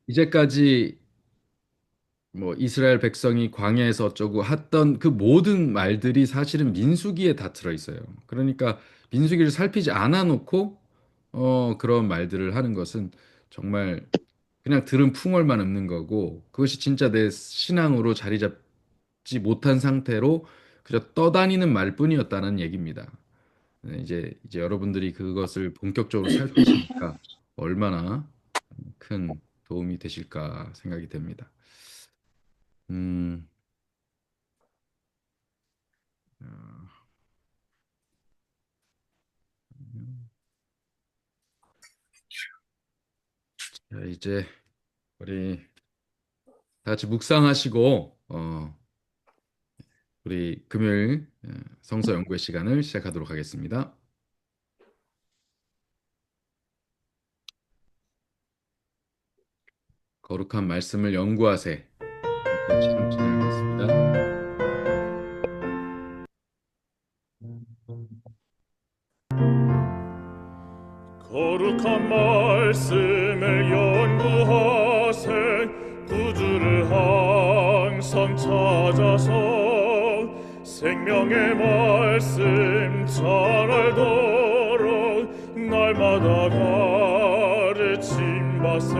이제까지 뭐 이스라엘 백성이 광야에서 어쩌고 했던 그 모든 말들이 사실은 민수기에 다 들어 있어요. 그러니까 민수기를 살피지 않아 놓고 그런 말들을 하는 것은 정말 그냥 들은 풍월만 읊는 거고 그것이 진짜 내 신앙으로 자리 잡지 못한 상태로 그저 떠다니는 말뿐이었다는 얘기입니다. 네, 이제 여러분들이 그것을 본격적으로 살피시니까 얼마나 큰 도움이 되실까 생각이 됩니다. 음, 어, 자, 이제 우리 다 같이 묵상하시고 우리 금요일 성서 연구의 시간을 시작하도록 하겠습니다. 거룩한 말씀을 연구하세. 함께 찬양하겠습니다. 거룩한 말씀을 연구하세 구주를 항상 찾아서 생명의 말씀 잘 알도록 날마다 가르침받세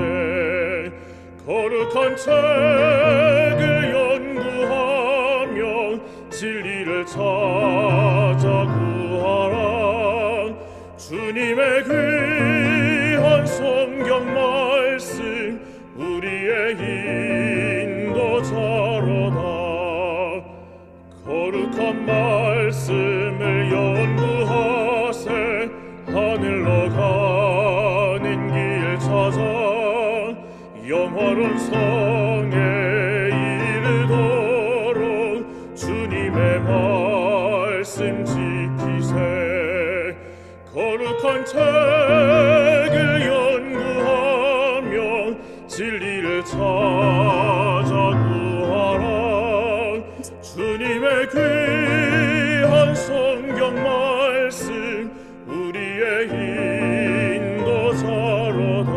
거룩한 책을 연구하며 진리를 찾아 구하라 주님의 귀한 성경 말씀 우리의 인도자로다 거룩한 말씀을 연구하세 하늘로 가는 길 찾아 영화로운 성에 이르도록 주님의 말씀 지키세 거룩한 책을 연구하며 진리를 찾아 구하라 주님의 귀한 성경 말씀 우리의 인도자로다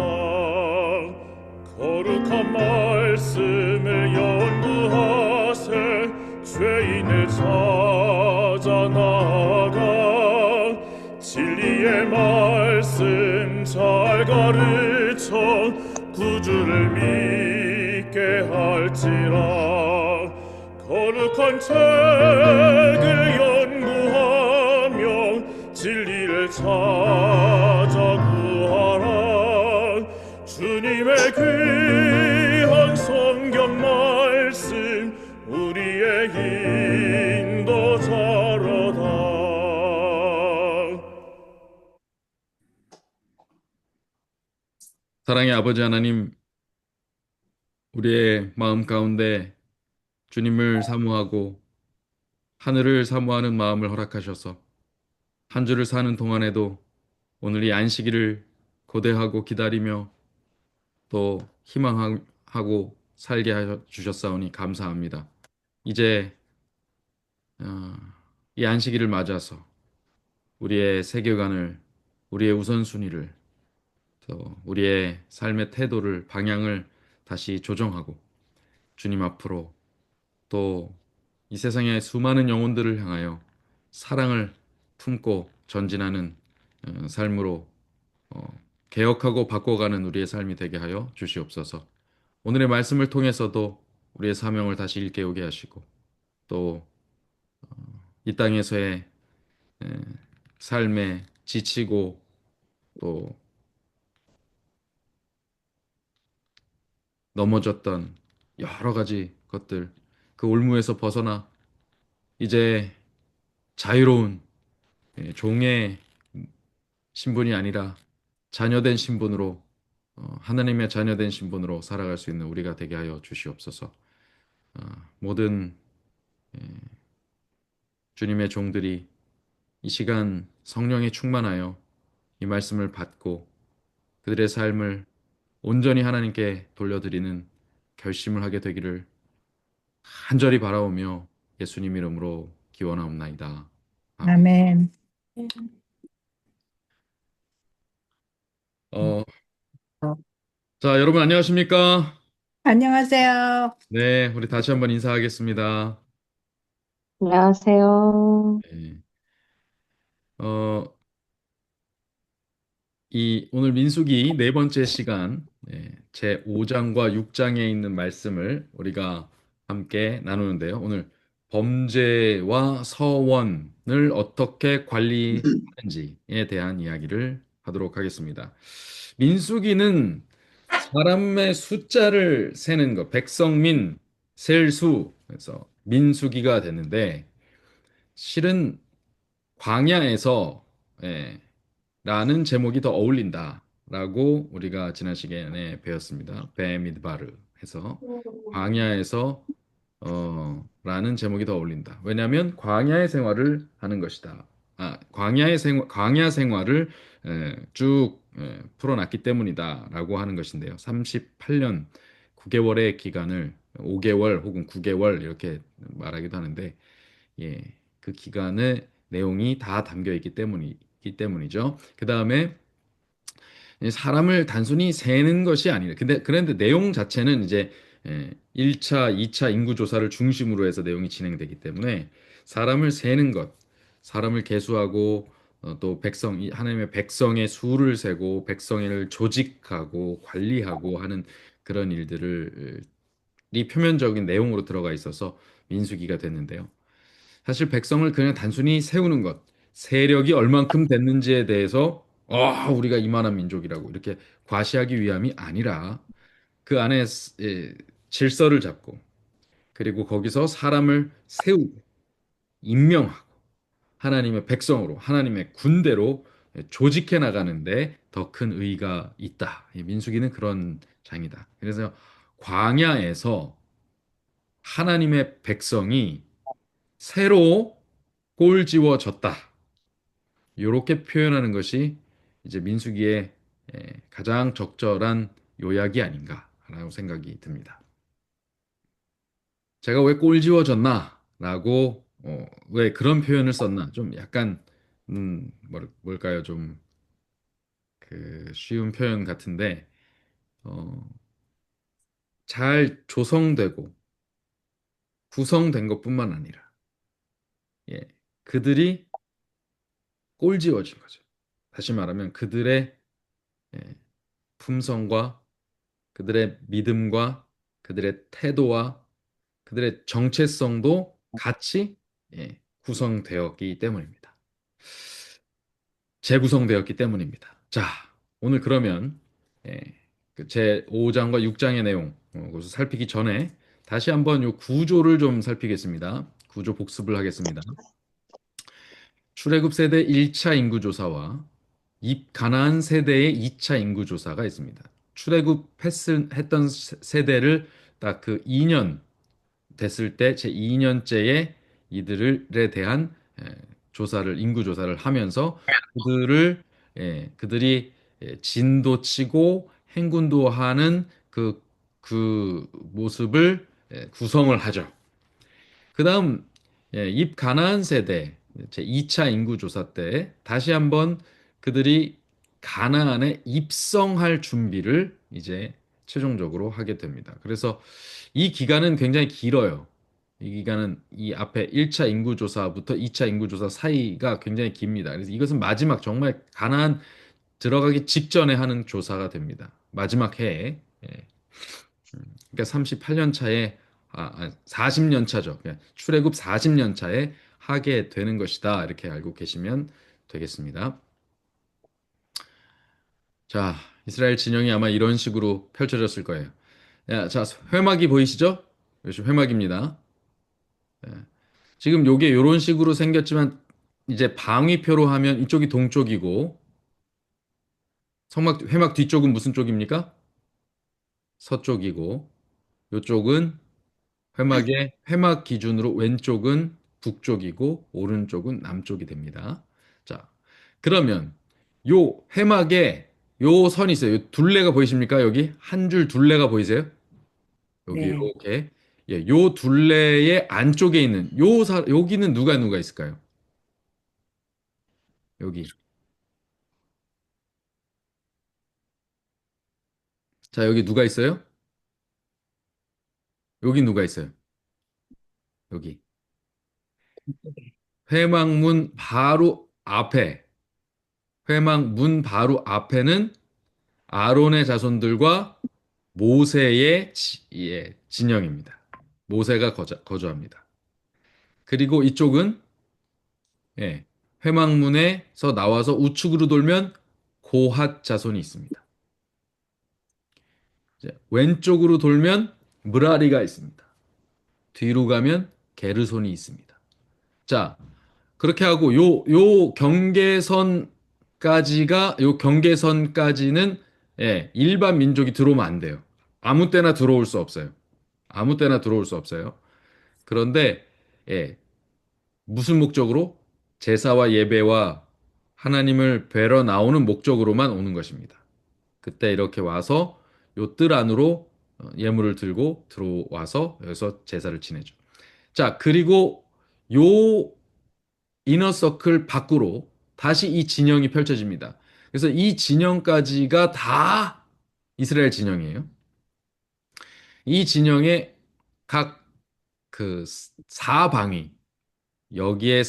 거룩한 말씀을 연구하세 죄인을 찾아 나아가 진리의 말씀 잘 가르쳐 구주를 믿게 할지라 거룩한 책을 연구하며 진리를 찾아 구하라 주님의 귀한 성경 말씀 우리의 인도자로다 사랑의 아버지 하나님, 우리의 마음 가운데 주님을 사모하고 하늘을 사모하는 마음을 허락하셔서 한 주를 사는 동안에도 오늘 이 안식일을 고대하고 기다리며 또 희망하고 살게 하여 주셨사오니 감사합니다. 이제 어, 이 안식일을 맞아서 우리의 세계관을, 우리의 우선순위를, 또 우리의 삶의 태도를, 방향을 다시 조정하고 주님 앞으로 또 이 세상의 수많은 영혼들을 향하여 사랑을 품고 전진하는 삶으로 개혁하고 바꿔가는 우리의 삶이 되게 하여 주시옵소서. 오늘의 말씀을 통해서도 우리의 사명을 다시 일깨우게 하시고 또 이 땅에서의 에, 삶에 지치고 또 넘어졌던 여러 가지 것들 그 올무에서 벗어나 이제 자유로운 종의 신분이 아니라 자녀된 신분으로 하나님의 자녀된 신분으로 살아갈 수 있는 우리가 되게 하여 주시옵소서. 모든 주님의 종들이 이 시간 성령에 충만하여 이 말씀을 받고 그들의 삶을 온전히 하나님께 돌려드리는 결심을 하게 되기를 간절히 바라오며 예수님 이름으로 기원하옵나이다. 아멘. 아멘. 어, 자, 여러분 안녕하십니까? 안녕하세요. 네, 우리 다시 한번 인사하겠습니다. 안녕하세요. 네. 어, 오늘 민수기 네 번째 시간, 제 5장과 6장에 있는 말씀을 우리가 함께 나누는데요. 오늘 범죄와 서원을 어떻게 관리하는지에 대한 이야기를 하도록 하겠습니다. 민수기는 사람의 숫자를 세는 것, 백성민, 셀수, 그래서 민수기가 되는데, 실은 광야에서 라는 제목이 더 어울린다라고 우리가 지난 시간에 배웠습니다. 베미드바르 해서 광야에서 라는 제목이 더 어울린다. 왜냐하면 광야의 생활을 하는 것이다. 광야 생활을 쭉 풀어놨기 때문이다라고 하는 것인데요. 38년 9개월의 기간을 5개월 혹은 9개월 이렇게 말하기도 하는데 예, 그 기간의 내용이 다 담겨 있기 때문이죠. 그 다음에 사람을 단순히 세는 것이 아니라, 그런데 내용 자체는 이제 1차, 2차 인구 조사를 중심으로 해서 내용이 진행되기 때문에 사람을 세는 것, 사람을 계수하고 또 하나님의 백성의 수를 세고 백성을 조직하고 관리하고 하는 그런 일들을 이 표면적인 내용으로 들어가 있어서 민수기가 됐는데요. 사실 백성을 그냥 단순히 세우는 것, 세력이 얼만큼 됐는지에 대해서 우리가 이만한 민족이라고 이렇게 과시하기 위함이 아니라 그 안에 질서를 잡고 그리고 거기서 사람을 세우고 임명하고 하나님의 백성으로 하나님의 군대로 조직해 나가는데 더 큰 의의가 있다. 이 민수기는 그런 장이다. 그래서 광야에서 하나님의 백성이 새로 꼴지워졌다. 이렇게 표현하는 것이 이제 민수기의 가장 적절한 요약이 아닌가라고 생각이 듭니다. 제가 왜 꼴지워졌나라고 왜 그런 표현을 썼나? 좀 약간 뭘까요? 좀 그 쉬운 표현 같은데 어, 잘 조성되고 구성된 것뿐만 아니라 예, 그들이 꼴지워진 거죠. 다시 말하면 그들의 예, 품성과 그들의 믿음과 그들의 태도와 그들의 정체성도 같이 구성되었기 때문입니다. 재구성되었기 때문입니다. 자, 오늘 그러면 예, 그제 5장과 6장의 내용 그것을 살피기 전에 다시 한번 요 구조를 좀 살피겠습니다. 구조 복습을 하겠습니다. 출애굽 세대 1차 인구조사와 입가나안 세대의 2차 인구조사가 있습니다. 출애굽했던 세대를 딱 그 2년 됐을 때 제 2년째에 이들에 대한 인구 조사를 하면서 그들이 진도치고 행군도 하는 그 모습을 구성을 하죠. 그다음 입 가나안 세대 제 2차 인구 조사 때 다시 한번 그들이 가나안에 입성할 준비를 이제 최종적으로 하게 됩니다. 그래서 이 기간은 굉장히 길어요. 이 기간은 이 앞에 1차 인구조사부터 2차 인구조사 사이가 굉장히 깁니다. 그래서 이것은 마지막 정말 가나안 들어가기 직전에 하는 조사가 됩니다. 마지막 해에. 그러니까 38년 차에 40년 차죠. 그러니까 출애굽 40년 차에 하게 되는 것이다. 이렇게 알고 계시면 되겠습니다. 자, 이스라엘 진영이 아마 이런 식으로 펼쳐졌을 거예요. 자, 회막이 보이시죠? 이것이 회막입니다. 지금 요게 이런 식으로 생겼지만 이제 방위표로 하면 이쪽이 동쪽이고 회막 뒤쪽은 무슨 쪽입니까? 서쪽이고 요쪽은 회막 기준으로 왼쪽은 북쪽이고 오른쪽은 남쪽이 됩니다. 자, 그러면 요 회막에 요 선이 있어요. 요 둘레가 보이십니까? 여기 한 줄 둘레가 보이세요? 여기 네. 이렇게 요 둘레의 안쪽에 있는 여기는 누가 있을까요? 여기 자, 여기 누가 있어요? 여기 누가 있어요? 여기. 회막문 바로 앞에, 회막문 바로 앞에는 아론의 자손들과 모세의 예, 진영입니다. 모세가 거주합니다. 그리고 이쪽은 예, 회막문에서 나와서 우측으로 돌면 고핫 자손이 있습니다. 이제 왼쪽으로 돌면 무라리가 있습니다. 뒤로 가면 게르손이 있습니다. 자, 그렇게 하고 요 경계선까지는 예, 일반 민족이 들어오면 안 돼요. 아무 때나 들어올 수 없어요. 아무 때나 들어올 수 없어요. 그런데 예, 무슨 목적으로? 제사와 예배와 하나님을 뵈러 나오는 목적으로만 오는 것입니다. 그때 이렇게 와서 요 뜰 안으로 예물을 들고 들어와서 여기서 제사를 지내죠. 자, 그리고 요 이너서클 밖으로 다시 이 진영이 펼쳐집니다. 그래서 이 진영까지가 다 이스라엘 진영이에요. 이 진영의 각 그 사방이 여기에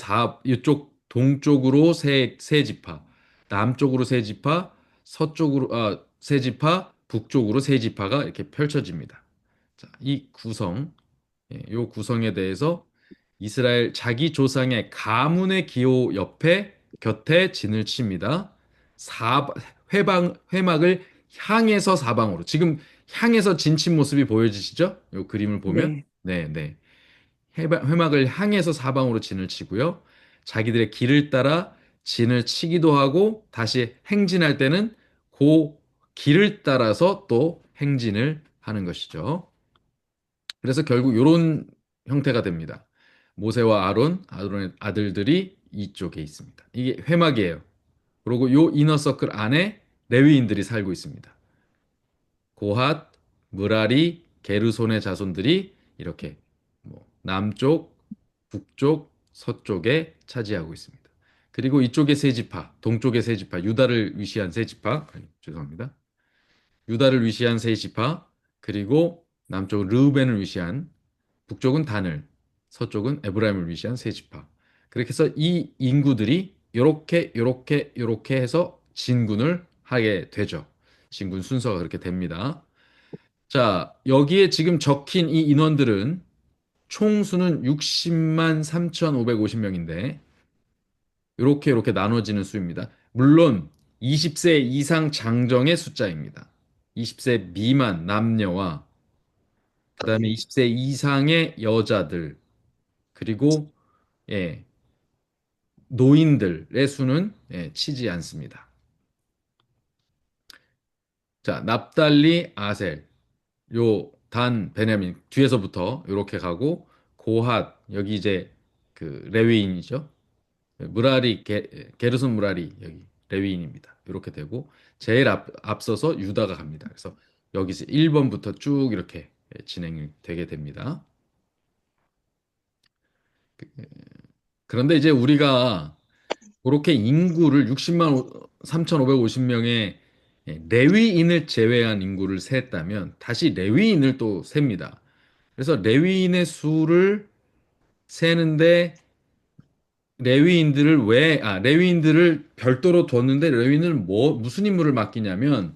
이쪽 동쪽으로 세 지파, 남쪽으로 세 지파, 서쪽으로 세 지파, 북쪽으로 세 지파가 이렇게 펼쳐집니다. 자, 이 구성, 요 구성에 대해서 이스라엘 자기 조상의 가문의 기호 옆에 곁에 진을 칩니다. 사 회막을 향해서 사방으로. 지금 향해서 진친 모습이 보여지시죠? 요 그림을 보면. 네. 네, 네. 회막을 향해서 사방으로 진을 치고요. 자기들의 길을 따라 진을 치기도 하고 다시 행진할 때는 그 길을 따라서 또 행진을 하는 것이죠. 그래서 결국 이런 형태가 됩니다. 모세와 아론의 아들들이 이쪽에 있습니다. 이게 회막이에요. 그리고 요 이너서클 안에 레위인들이 살고 있습니다. 고핫, 무라리, 게르손의 자손들이 이렇게 뭐 남쪽, 북쪽, 서쪽에 차지하고 있습니다. 그리고 이쪽에 세 지파, 동쪽에 세 지파, 유다를 위시한 세 지파, 죄송합니다. 유다를 위시한 세 지파, 그리고 남쪽은 르우벤을 위시한, 북쪽은 단을, 서쪽은 에브라임을 위시한 세 지파. 그렇게 해서 이 인구들이 요렇게 해서 진군을 하게 되죠. 진군 순서가 그렇게 됩니다. 자, 여기에 지금 적힌 이 인원들은 총수는 60만 3,550명인데 이렇게 나눠지는 수입니다. 물론 20세 이상 장정의 숫자입니다. 20세 미만 남녀와 그다음에 20세 이상의 여자들 그리고 예, 노인들의 수는 예, 치지 않습니다. 자, 납달리, 아셀, 요 단, 베냐민 뒤에서부터 이렇게 가고 고핫 여기 이제 그 레위인이죠. 게르손 무라리 여기 레위인입니다. 이렇게 되고 제일 앞서서 유다가 갑니다. 그래서 여기서 1번부터 쭉 이렇게 진행이 되게 됩니다. 그런데 이제 우리가 그렇게 인구를 60만 3,550명의 레위인을 제외한 인구를 셌다면 다시 레위인을 또 셉니다. 그래서 레위인의 수를 세는데 레위인들을 별도로 뒀는데 레위인은 무슨 임무를 맡기냐면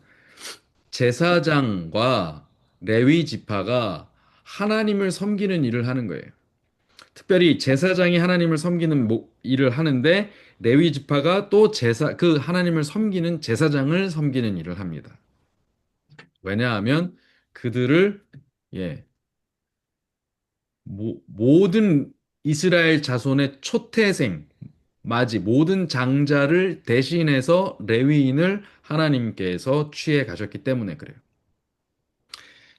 제사장과 레위 지파가 하나님을 섬기는 일을 하는 거예요. 특별히 제사장이 하나님을 섬기는 일을 하는데 레위 지파가 또 그 하나님을 섬기는 제사장을 섬기는 일을 합니다. 왜냐하면 그들을 예, 모든 이스라엘 자손의 초태생 맞이 모든 장자를 대신해서 레위인을 하나님께서 취해 가셨기 때문에 그래요.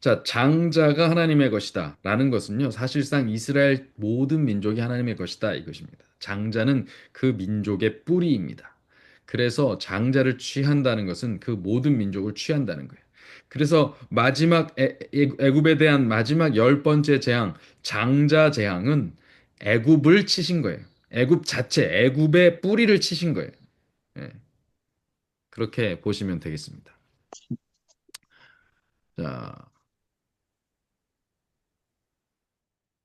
자, 장자가 하나님의 것이다. 라는 것은요, 사실상 이스라엘 모든 민족이 하나님의 것이다. 이것입니다. 장자는 그 민족의 뿌리입니다. 그래서 장자를 취한다는 것은 그 모든 민족을 취한다는 거예요. 그래서 애굽에 대한 마지막 열 번째 재앙, 장자 재앙은 애굽을 치신 거예요. 애굽의 뿌리를 치신 거예요. 예, 그렇게 보시면 되겠습니다. 자,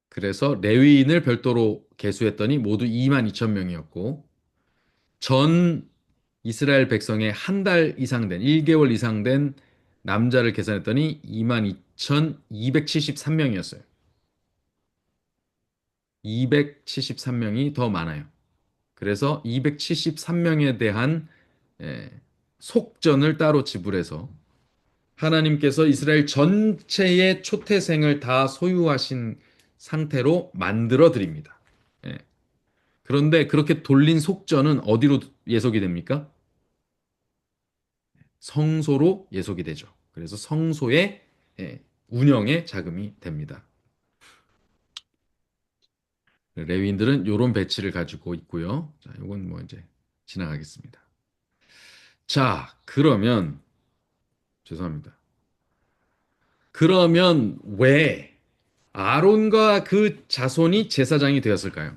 그래서 레위인을 별도로 계수했더니 모두 2만 2천 명이었고, 전 이스라엘 백성의 한 달 이상 된, 1개월 이상 된 남자를 계산했더니 2만 2,273명이었어요. 273명이 더 많아요. 그래서 273명에 대한 예, 속전을 따로 지불해서 하나님께서 이스라엘 전체의 초태생을 다 소유하신 상태로 만들어 드립니다. 예. 그런데 그렇게 돌린 속전은 어디로 예속이 됩니까? 성소로 예속이 되죠. 그래서 성소의 운영에 자금이 됩니다. 레위인들은 이런 배치를 가지고 있고요. 자, 이건 뭐 이제 지나가겠습니다. 자, 그러면 죄송합니다. 그러면 왜 아론과 그 자손이 제사장이 되었을까요?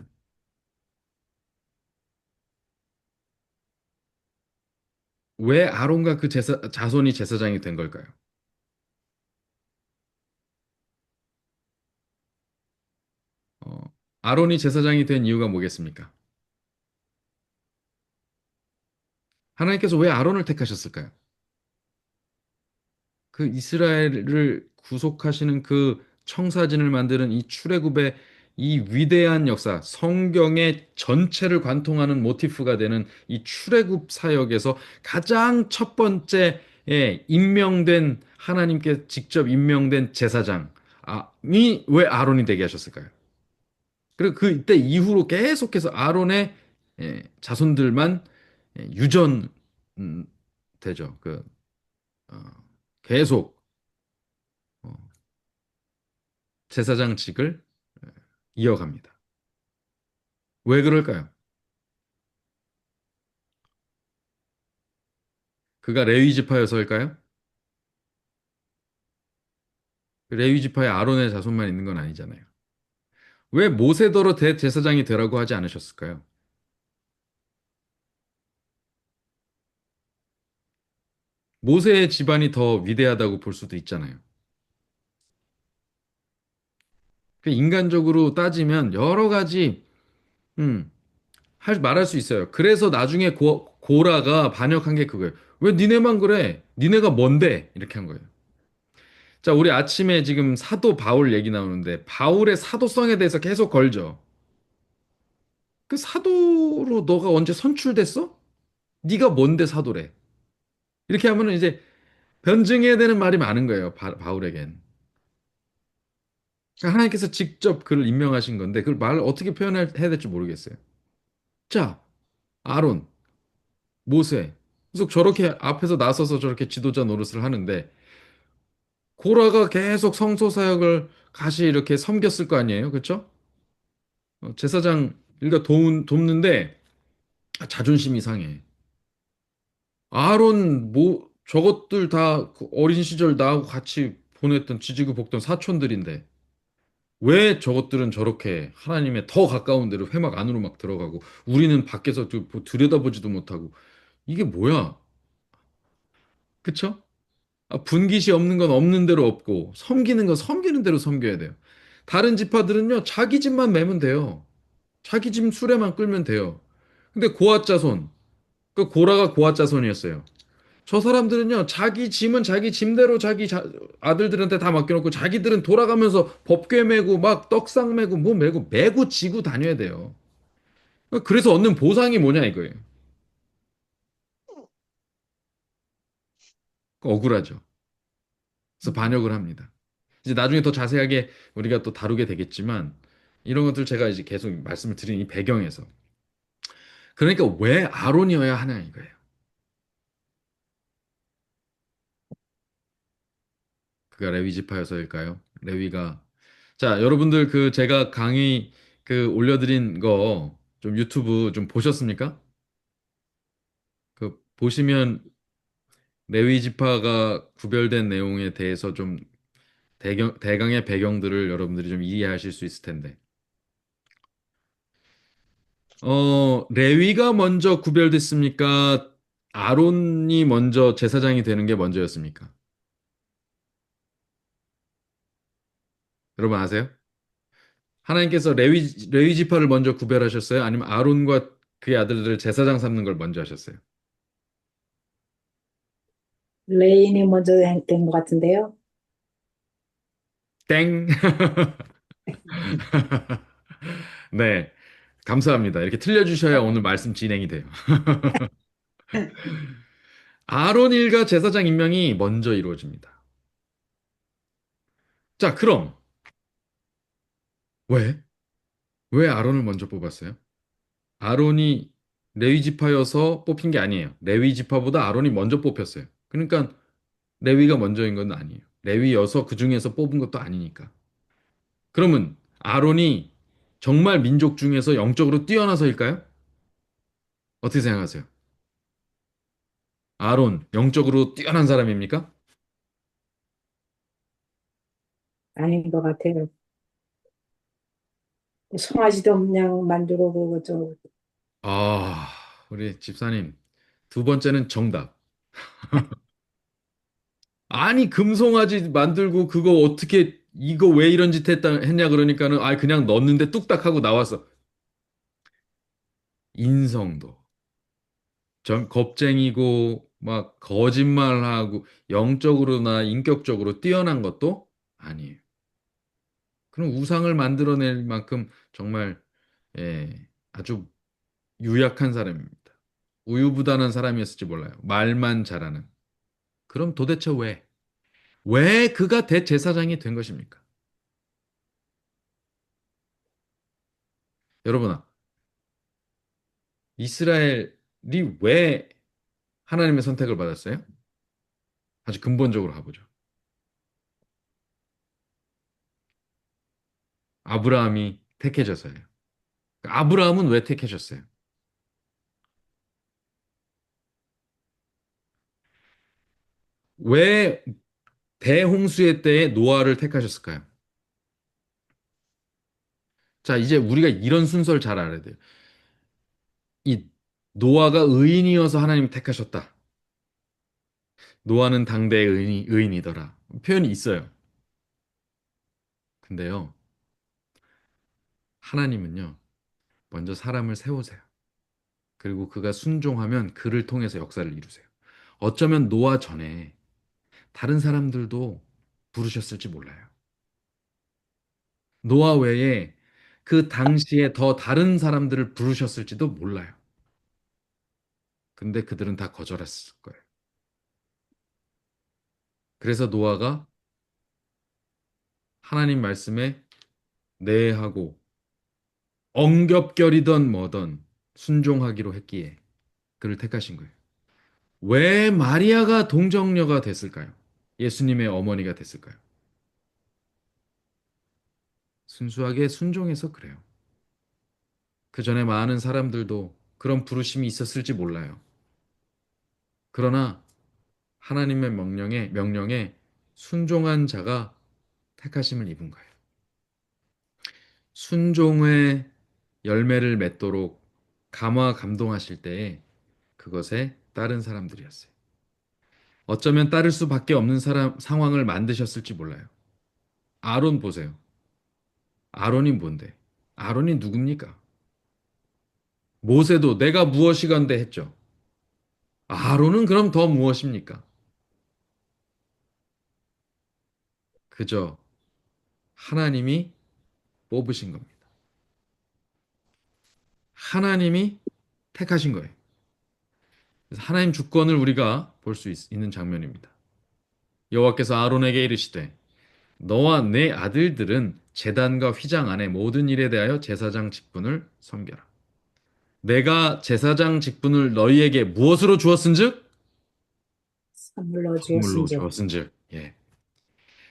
왜 아론과 그 자손이 제사장이 된 걸까요? 어, 아론이 제사장이 된 이유가 뭐겠습니까? 하나님께서 왜 아론을 택하셨을까요? 그 이스라엘을 구속하시는 그 청사진을 만드는 이 출애굽의 이 위대한 역사, 성경의 전체를 관통하는 모티프가 되는 이 출애굽 사역에서 가장 첫 번째 임명된 하나님께 직접 임명된 제사장이 왜 아론이 되게 하셨을까요? 그리고 그 이때 이후로 계속해서 아론의 자손들만 유전 되죠. 어, 계속 어, 제사장직을 이어갑니다. 왜 그럴까요? 그가 레위 지파여서일까요? 그 레위 지파에 아론의 자손만 있는 건 아니잖아요. 왜 모세더러 대제사장이 되라고 하지 않으셨을까요? 모세의 집안이 더 위대하다고 볼 수도 있잖아요. 그 인간적으로 따지면 여러 가지 음, 말할 수 있어요. 그래서 나중에 고라가 반역한 게 그거예요. 왜 니네만 그래? 니네가 뭔데? 이렇게 한 거예요. 자, 우리 아침에 지금 사도 바울 얘기 나오는데 바울의 사도성에 대해서 계속 걸죠. 그 사도로 너가 언제 선출됐어? 네가 뭔데 사도래? 이렇게 하면은 이제 변증해야 되는 말이 많은 거예요. 바울에겐. 그러니까 하나님께서 직접 그를 임명하신 건데 그걸 말을 어떻게 표현해야 될지 모르겠어요. 자, 아론, 모세. 계속 저렇게 앞에서 나서서 저렇게 지도자 노릇을 하는데 고라가 계속 성소 사역을 같이 이렇게 섬겼을 거 아니에요. 그렇죠? 제사장 일가 돕는데 자존심이 상해. 아론 뭐 저것들 다그 어린 시절 나하고 같이 보냈던 지지고 볶던 사촌들인데 왜 저것들은 저렇게 하나님의 더 가까운 데로 회막 안으로 막 들어가고 우리는 밖에서 뭐 들여다보지도 못하고 이게 뭐야? 그쵸? 분깃이 없는 건 없는 대로 없고 섬기는 건 섬기는 대로 섬겨야 돼요. 다른 지파들은요 자기 집만 매면 돼요. 자기 집 수레만 끌면 돼요. 근데 고아 자손 그 고라가 고아 자손이었어요. 저 사람들은요, 자기 짐은 자기 짐대로 아들들한테 다 맡겨놓고 자기들은 돌아가면서 법궤 메고 막 떡상 메고 뭐 메고 지고 다녀야 돼요. 그래서 얻는 보상이 뭐냐 이거예요. 억울하죠. 그래서 반역을 합니다. 이제 나중에 더 자세하게 우리가 또 다루게 되겠지만 이런 것들 제가 이제 계속 말씀을 드린 이 배경에서 그러니까 왜 아론이어야 하냐 이거예요. 그가 레위 지파여서일까요? 레위가 자, 여러분들 그 제가 강의 그 올려드린 거 좀 유튜브 좀 보셨습니까? 그 보시면 레위 지파가 구별된 내용에 대해서 좀 대강의 배경들을 여러분들이 좀 이해하실 수 있을 텐데. 레위가 먼저 구별됐습니까? 아론이 먼저 제사장이 되는 게 먼저였습니까? 여러분 아세요? 하나님께서 레위 지파를 먼저 구별하셨어요? 아니면 아론과 그의 아들들을 제사장 삼는 걸 먼저 하셨어요? 레인이 먼저 된 것 같은데요. 땡. 네. 감사합니다. 이렇게 틀려주셔야 오늘 말씀 진행이 돼요. 아론 일가 제사장 임명이 먼저 이루어집니다. 자, 그럼 왜? 왜 아론을 먼저 뽑았어요? 아론이 레위 지파여서 뽑힌 게 아니에요. 레위 지파보다 아론이 먼저 뽑혔어요. 그러니까 레위가 먼저인 건 아니에요. 레위여서 그 중에서 뽑은 것도 아니니까. 그러면 아론이 정말 민족 중에서 영적으로 뛰어나서일까요? 어떻게 생각하세요? 아론 영적으로 뛰어난 사람입니까? 아닌 것 같아요. 송아지도 그냥 만들고 그저 아, 우리 집사님 두 번째는 정답. 아니 금송아지 만들고 그거 어떻게 이거 왜 이런 짓 했냐 그러니까는 아 그냥 넣었는데 뚝딱 하고 나왔어. 인성도 전 겁쟁이고 막 거짓말하고 영적으로나 인격적으로 뛰어난 것도 아니에요. 그럼 우상을 만들어낼 만큼 정말 아주 유약한 사람입니다. 우유부단한 사람이었을지 몰라요. 말만 잘하는. 그럼 도대체 왜 그가 대제사장이 된 것입니까? 여러분아, 이스라엘이 왜 하나님의 선택을 받았어요? 아주 근본적으로 가보죠. 아브라함이 택해져서요. 아브라함은 왜 택해졌어요? 왜 대홍수의 때에 노아를 택하셨을까요? 자, 이제 우리가 이런 순서를 잘 알아야 돼요. 이 노아가 의인이어서 하나님 택하셨다. 노아는 당대의 의인이더라. 표현이 있어요. 근데요, 하나님은요, 먼저 사람을 세우세요. 그리고 그가 순종하면 그를 통해서 역사를 이루세요. 어쩌면 노아 전에 다른 사람들도 부르셨을지 몰라요. 노아 외에 그 당시에 더 다른 사람들을 부르셨을지도 몰라요. 근데 그들은 다 거절했을 거예요. 그래서 노아가 하나님 말씀에 내하고 엉겹결이던 뭐던 순종하기로 했기에 그를 택하신 거예요. 왜 마리아가 동정녀가 됐을까요? 예수님의 어머니가 됐을까요? 순수하게 순종해서 그래요. 그 전에 많은 사람들도 그런 부르심이 있었을지 몰라요. 그러나 하나님의 명령에 순종한 자가 택하심을 입은 거예요. 순종의 열매를 맺도록 감동하실 때에 그것에 따른 사람들이었어요. 어쩌면 따를 수밖에 없는 상황을 만드셨을지 몰라요. 아론 보세요. 아론이 뭔데? 아론이 누굽니까? 모세도 내가 무엇이건대 했죠. 아론은 그럼 더 무엇입니까? 그저 하나님이 뽑으신 겁니다. 하나님이 택하신 거예요. 그래서 하나님 주권을 우리가 볼 수 있는 장면입니다. 여호와께서 아론에게 이르시되 너와 내 아들들은 제단과 휘장 안에 모든 일에 대하여 제사장 직분을 섬겨라. 내가 제사장 직분을 너희에게 무엇으로 주었은즉 선물로 선물로 주었은즉 주었은즉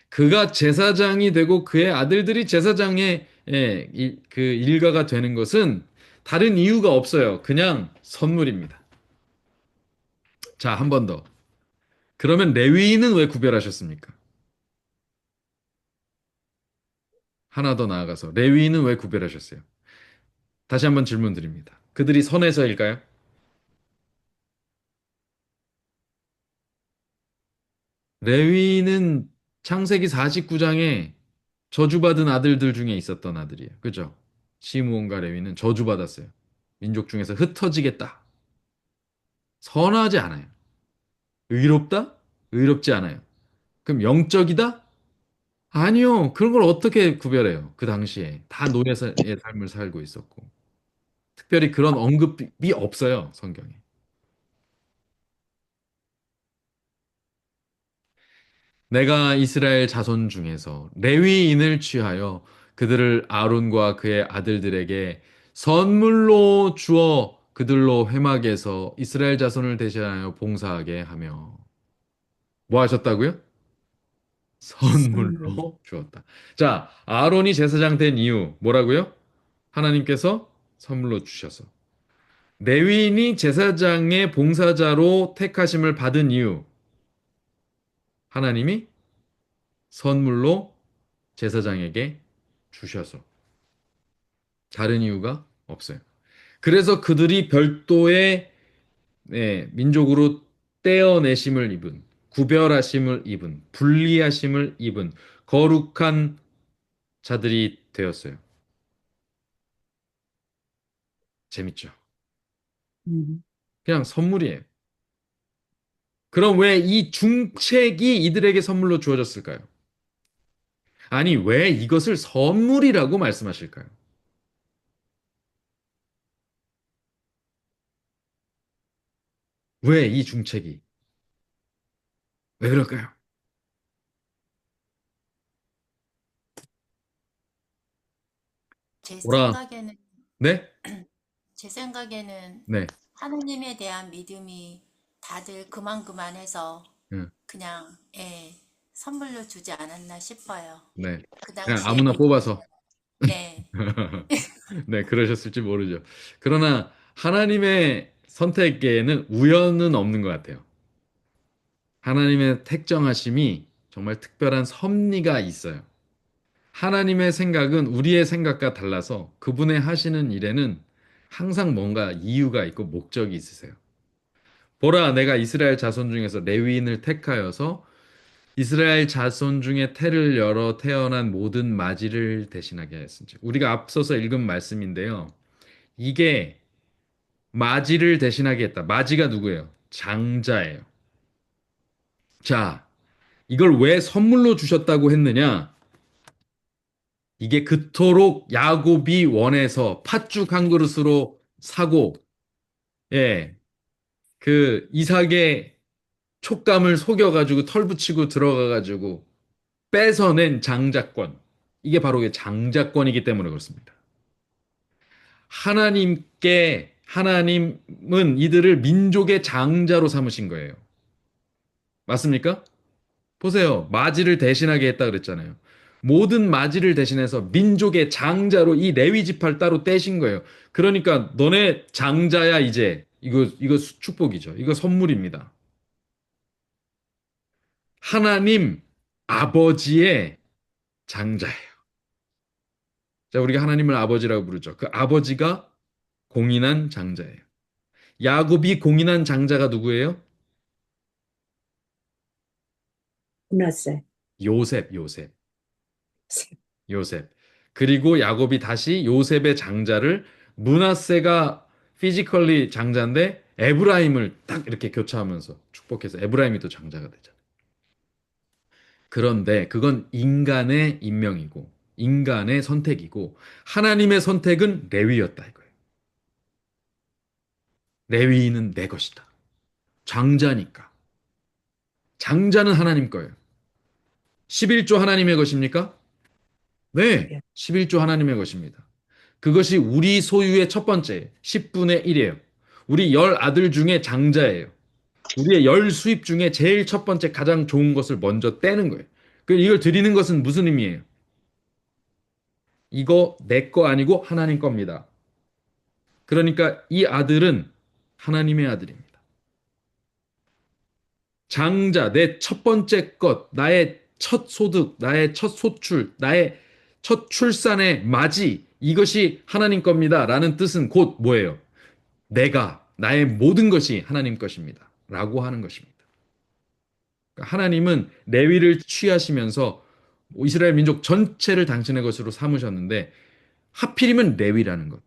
그가 제사장이 되고 그의 아들들이 제사장의 그 일가가 되는 것은 다른 이유가 없어요. 그냥 선물입니다. 자, 한 번 더. 그러면 레위인은 왜 구별하셨습니까? 하나 더 나아가서 레위인은 왜 구별하셨어요? 다시 한번 질문 드립니다. 그들이 선해서일까요? 레위인은 창세기 49장에 저주받은 아들들 중에 있었던 아들이에요. 그죠? 시므온과 레위는 저주받았어요. 민족 중에서 흩어지겠다. 선하지 않아요. 의롭다? 의롭지 않아요. 그럼 영적이다? 아니요. 그런 걸 어떻게 구별해요? 그 당시에 다 노예의 삶을 살고 있었고. 특별히 그런 언급이 없어요, 성경에. 내가 이스라엘 자손 중에서 레위인을 취하여 그들을 아론과 그의 아들들에게 선물로 주어 그들로 회막에서 이스라엘 자손을 대신하여 봉사하게 하며 뭐 하셨다고요? 선물. 선물로 주었다. 자, 아론이 제사장 된 이유 뭐라고요? 하나님께서 선물로 주셔서. 레위인이 제사장의 봉사자로 택하심을 받은 이유 하나님이 선물로 제사장에게 주셔서. 다른 이유가 없어요. 그래서 그들이 별도의 민족으로 떼어내심을 입은, 구별하심을 입은, 분리하심을 입은 거룩한 자들이 되었어요. 재밌죠? 음. 그냥 선물이에요. 그럼 왜 이 중책이 이들에게 선물로 주어졌을까요? 아니, 왜 이것을 선물이라고 말씀하실까요? 왜 이 중책이? 왜 그럴까요? 제 뭐라, 생각에는, 네? 제 생각에는 네. 하느님에 대한 믿음이 다들 그만해서 네. 그냥, 예, 선물로 주지 않았나 싶어요. 네. 그 그냥 당시에 아무나 뽑아서. 네, 네, 그러셨을지 모르죠. 그러나 하나님의 선택에는 우연은 없는 것 같아요. 하나님의 택정하심이 정말 특별한 섭리가 있어요. 하나님의 생각은 우리의 생각과 달라서 그분의 하시는 일에는 항상 뭔가 이유가 있고 목적이 있으세요. 보라, 내가 이스라엘 자손 중에서 레위인을 택하여서 이스라엘 자손 중에 태를 열어 태어난 모든 마지를 대신하게 하였은지. 우리가 앞서서 읽은 말씀인데요. 이게 마지를 대신하게 했다. 마지가 누구예요? 장자예요. 자, 이걸 왜 선물로 주셨다고 했느냐? 이게 그토록 야곱이 원해서 팥죽 한 그릇으로 사고, 예, 그 이삭의 촉감을 속여가지고 털 붙이고 들어가가지고 뺏어낸 장자권. 이게 바로 그 장자권이기 때문에 그렇습니다. 하나님은 이들을 민족의 장자로 삼으신 거예요. 맞습니까? 보세요. 마지를 대신하게 했다 그랬잖아요. 모든 마지를 대신해서 민족의 장자로 이 레위 지파를 따로 떼신 거예요. 그러니까 너네 장자야 이제. 이거 축복이죠. 이거 선물입니다. 하나님 아버지의 장자예요. 자, 우리가 하나님을 아버지라고 부르죠. 그 아버지가 공인한 장자예요. 야곱이 공인한 장자가 누구예요? 문화세. 요셉, 요셉. 요셉. 그리고 야곱이 다시 요셉의 장자를 므낫세가 피지컬리 장자인데 에브라임을 딱 이렇게 교차하면서 축복해서 에브라임이 또 장자가 되잖아요. 그런데 그건 인간의 임명이고 인간의 선택이고 하나님의 선택은 레위였다 이거예요. 레위인은 내 것이다. 장자니까. 장자는 하나님 거예요. 11조 하나님의 것입니까? 네. 예. 11조 하나님의 것입니다. 그것이 우리 소유의 첫 번째 10분의 1이에요. 우리 열 아들 중에 장자예요. 우리의 열 수입 중에 제일 첫 번째 가장 좋은 것을 먼저 떼는 거예요. 이걸 드리는 것은 무슨 의미예요? 이거 내 거 아니고 하나님 겁니다. 그러니까 이 아들은 하나님의 아들입니다. 장자, 내 첫 번째 것, 나의 첫 소득, 나의 첫 소출, 나의 첫 출산의 맞이, 이것이 하나님 겁니다. 라는 뜻은 곧 뭐예요? 나의 모든 것이 하나님 것입니다. 라고 하는 것입니다. 그러니까 하나님은 레위를 취하시면서 이스라엘 민족 전체를 당신의 것으로 삼으셨는데 하필이면 레위라는 것.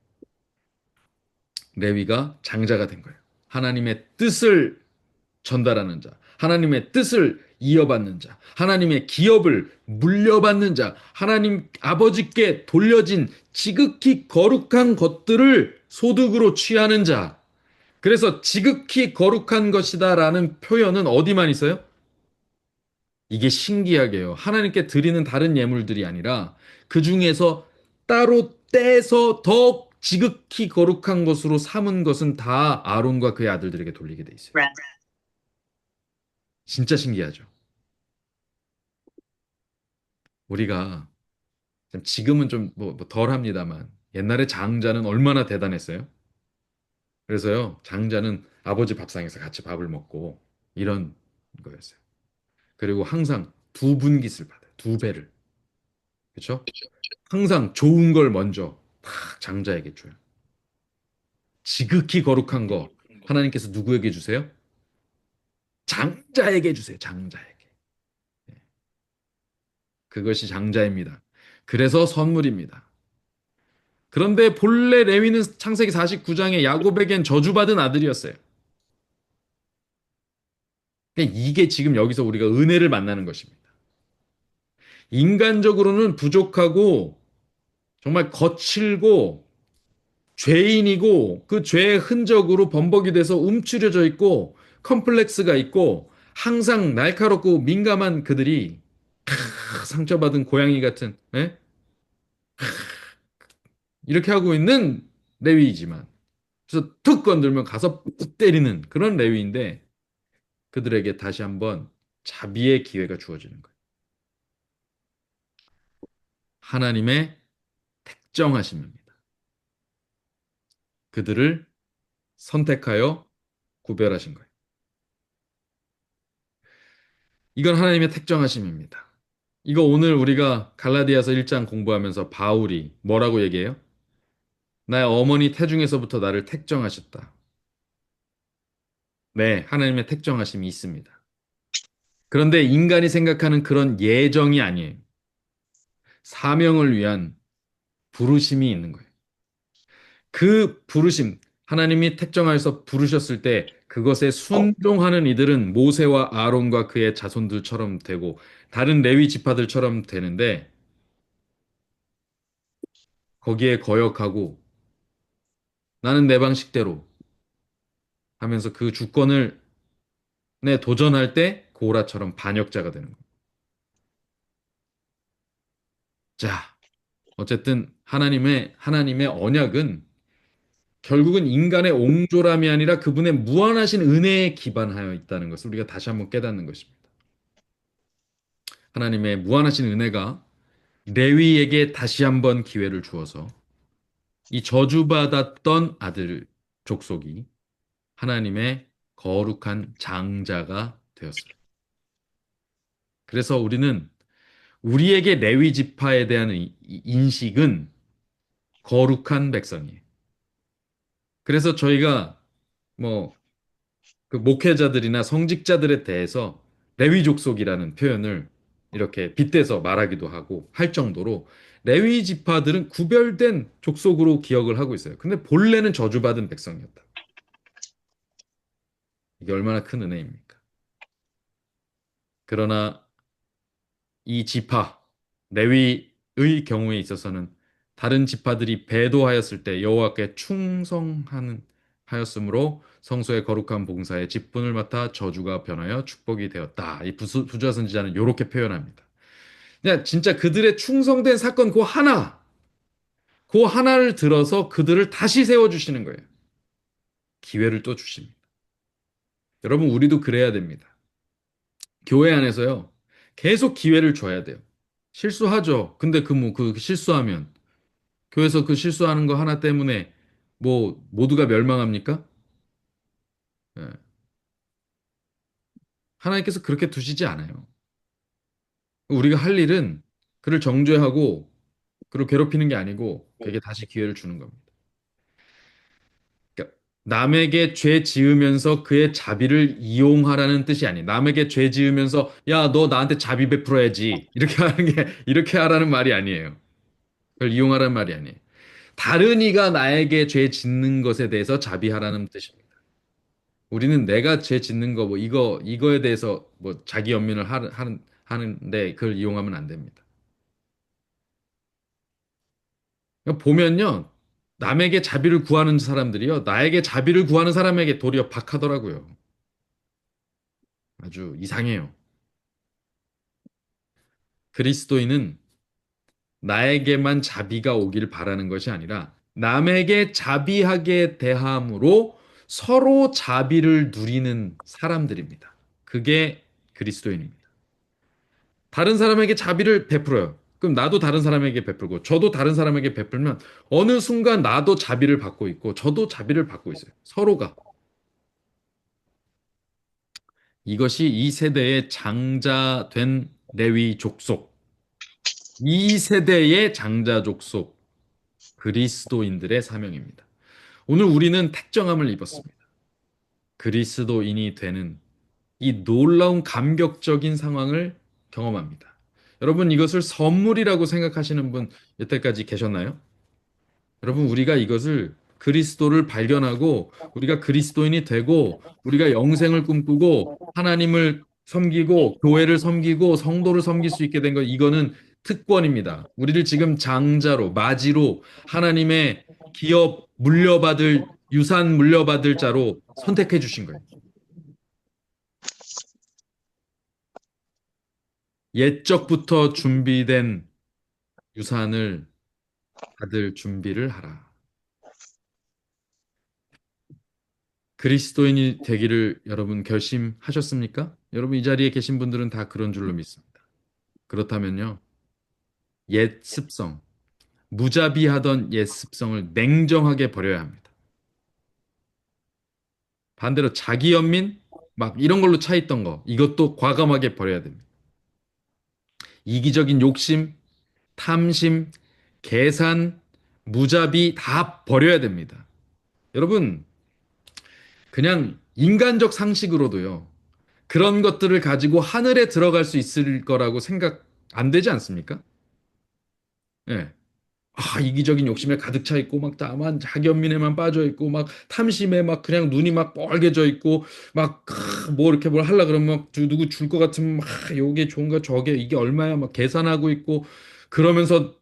레위가 장자가 된 거예요. 하나님의 뜻을 전달하는 자, 하나님의 뜻을 이어받는 자, 하나님의 기업을 물려받는 자, 하나님 아버지께 돌려진 지극히 거룩한 것들을 소득으로 취하는 자. 그래서 지극히 거룩한 것이다라는 표현은 어디만 있어요? 이게 신기하게요. 하나님께 드리는 다른 예물들이 아니라 그 중에서 따로 떼서 더 지극히 거룩한 것으로 삼은 것은 다 아론과 그의 아들들에게 돌리게 돼 있어요. 진짜 신기하죠. 우리가 지금은 좀 덜합니다만 옛날에 장자는 얼마나 대단했어요. 그래서요, 장자는 아버지 밥상에서 같이 밥을 먹고 이런 거였어요. 그리고 항상 두 분깃을 받아요. 두 배를. 그렇죠? 항상 좋은 걸 먼저 탁 장자에게 줘요. 지극히 거룩한 거 하나님께서 누구에게 주세요? 장자에게 주세요. 장자에게. 그것이 장자입니다. 그래서 선물입니다. 그런데 본래 레위는 창세기 49장에 야곱에겐 저주받은 아들이었어요. 그러니까 이게 지금 여기서 우리가 은혜를 만나는 것입니다. 인간적으로는 부족하고 정말 거칠고 죄인이고 그 죄의 흔적으로 범벅이 돼서 움츠려져 있고 컴플렉스가 있고 항상 날카롭고 민감한 그들이 상처받은 고양이 같은 예? 이렇게 하고 있는 레위이지만 그래서 툭 건들면 가서 푹 때리는 그런 레위인데 그들에게 다시 한번 자비의 기회가 주어지는 거예요. 하나님의 택정하심입니다. 그들을 선택하여 구별하신 거예요. 이건 하나님의 택정하심입니다. 이거 오늘 우리가 갈라디아서 1장 공부하면서 바울이 뭐라고 얘기해요? 나의 어머니 태중에서부터 나를 택정하셨다. 네, 하나님의 택정하심이 있습니다. 그런데 인간이 생각하는 그런 예정이 아니에요. 사명을 위한 부르심이 있는 거예요. 그 부르심, 하나님이 택정하여서 부르셨을 때 그것에 순종하는 이들은 모세와 아론과 그의 자손들처럼 되고 다른 레위 지파들처럼 되는데 거기에 거역하고 나는 내 방식대로 하면서 그 주권을 내 도전할 때 고라처럼 반역자가 되는 거예요. 자, 어쨌든 하나님의 언약은 결국은 인간의 옹졸함이 아니라 그분의 무한하신 은혜에 기반하여 있다는 것을 우리가 다시 한번 깨닫는 것입니다. 하나님의 무한하신 은혜가 레위에게 다시 한번 기회를 주어서 이 저주받았던 아들 족속이 하나님의 거룩한 장자가 되었어요. 그래서 우리는 우리에게 레위 지파에 대한 인식은 거룩한 백성이에요. 그래서 저희가 뭐 그 목회자들이나 성직자들에 대해서 레위 족속이라는 표현을 이렇게 빗대서 말하기도 하고 할 정도로 레위 지파들은 구별된 족속으로 기억을 하고 있어요. 근데 본래는 저주받은 백성이었다. 이게 얼마나 큰 은혜입니까? 그러나 이 지파 레위의 경우에 있어서는 다른 지파들이 배도하였을 때 여호와께 충성하는 하였으므로 성소의 거룩한 봉사에 직분을 맡아 저주가 변하여 축복이 되었다. 이 부조화 선지자는 이렇게 표현합니다. 그냥 진짜 그들의 충성된 사건 그 하나를 들어서 그들을 다시 세워주시는 거예요. 기회를 또 주십니다. 여러분, 우리도 그래야 됩니다. 교회 안에서요, 계속 기회를 줘야 돼요. 실수하죠. 근데 그 실수하면, 교회에서 그 실수하는 거 하나 때문에 모두가 멸망합니까? 예. 하나님께서 그렇게 두시지 않아요. 우리가 할 일은 그를 정죄하고 그를 괴롭히는 게 아니고 그에게 다시 기회를 주는 겁니다. 그러니까 남에게 죄 지으면서 그의 자비를 이용하라는 뜻이 아니. 남에게 죄 지으면서 야, 너 나한테 자비 베풀어야지. 이렇게 하는 게 이렇게 하라는 말이 아니에요. 그걸 이용하라는 말이 아니에요. 다른 이가 나에게 죄 짓는 것에 대해서 자비하라는 뜻입니다. 우리는 내가 죄 짓는 거 뭐 이거에 대해서 뭐 자기 연민을 하는데 그걸 이용하면 안 됩니다. 그러니까 보면요. 남에게 자비를 구하는 사람들이요. 나에게 자비를 구하는 사람에게 도리어 박하더라고요. 아주 이상해요. 그리스도인은 나에게만 자비가 오길 바라는 것이 아니라 남에게 자비하게 대함으로 서로 자비를 누리는 사람들입니다. 그게 그리스도인입니다. 다른 사람에게 자비를 베풀어요. 그럼 나도 다른 사람에게 베풀고 저도 다른 사람에게 베풀면 어느 순간 나도 자비를 받고 있고 저도 자비를 받고 있어요. 서로가. 이것이 이 세대의 장자된 레위 족속, 이 세대의 장자 족속 그리스도인들의 사명입니다. 오늘 우리는 택정함을 입었습니다. 그리스도인이 되는 이 놀라운 감격적인 상황을 경험합니다. 여러분 이것을 선물이라고 생각하시는 분 여태까지 계셨나요? 여러분, 우리가 이것을 그리스도를 발견하고 우리가 그리스도인이 되고 우리가 영생을 꿈꾸고 하나님을 섬기고 교회를 섬기고 성도를 섬길 수 있게 된 것 이거는 특권입니다. 우리를 지금 장자로 마지로 하나님의 기업 물려받을 유산 물려받을 자로 선택해 주신 거예요. 옛적부터 준비된 유산을 받을 준비를 하라. 그리스도인이 되기를 여러분 결심하셨습니까? 여러분 이 자리에 계신 분들은 다 그런 줄로 믿습니다. 그렇다면요, 옛 습성, 무자비하던 옛 습성을 냉정하게 버려야 합니다. 반대로 자기 연민, 막 이런 걸로 차 있던 거, 이것도 과감하게 버려야 됩니다. 이기적인 욕심, 탐심, 계산, 무자비 다 버려야 됩니다. 여러분, 그냥 인간적 상식으로도요, 그런 것들을 가지고 하늘에 들어갈 수 있을 거라고 생각 안 되지 않습니까? 예. 이기적인 욕심에 가득 차 있고, 막 다만 자견민에만 빠져 있고, 막 탐심에 막 그냥 눈이 막 뻘개져 있고, 막, 뭐 이렇게 뭘 하려 그러면 막 누구 줄 것 같으면 막, 요게 좋은가 저게 이게 얼마야 막 계산하고 있고, 그러면서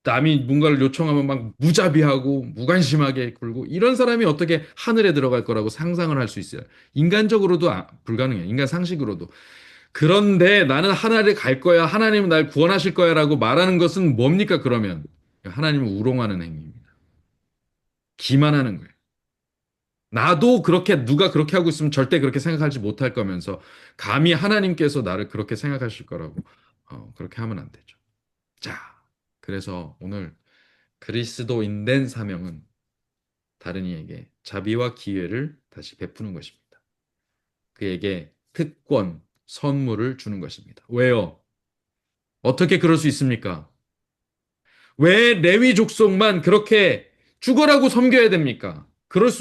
남이 뭔가를 요청하면 막 무자비하고, 무관심하게 굴고, 이런 사람이 어떻게 하늘에 들어갈 거라고 상상을 할 수 있어요. 인간적으로도 불가능해요. 인간 상식으로도. 그런데 나는 하나님 갈 거야. 하나님은 날 구원하실 거야라고 말하는 것은 뭡니까, 그러면? 하나님을 우롱하는 행위입니다. 기만하는 거예요. 나도 그렇게, 누가 그렇게 하고 있으면 절대 그렇게 생각하지 못할 거면서, 감히 하나님께서 나를 그렇게 생각하실 거라고, 그렇게 하면 안 되죠. 자, 그래서 오늘 그리스도인 된 사명은 다른 이에게 자비와 기회를 다시 베푸는 것입니다. 그에게 특권, 선물을 주는 것입니다. 왜요? 어떻게 그럴 수 있습니까? 왜 레위 족속만 그렇게 죽어라고 섬겨야 됩니까?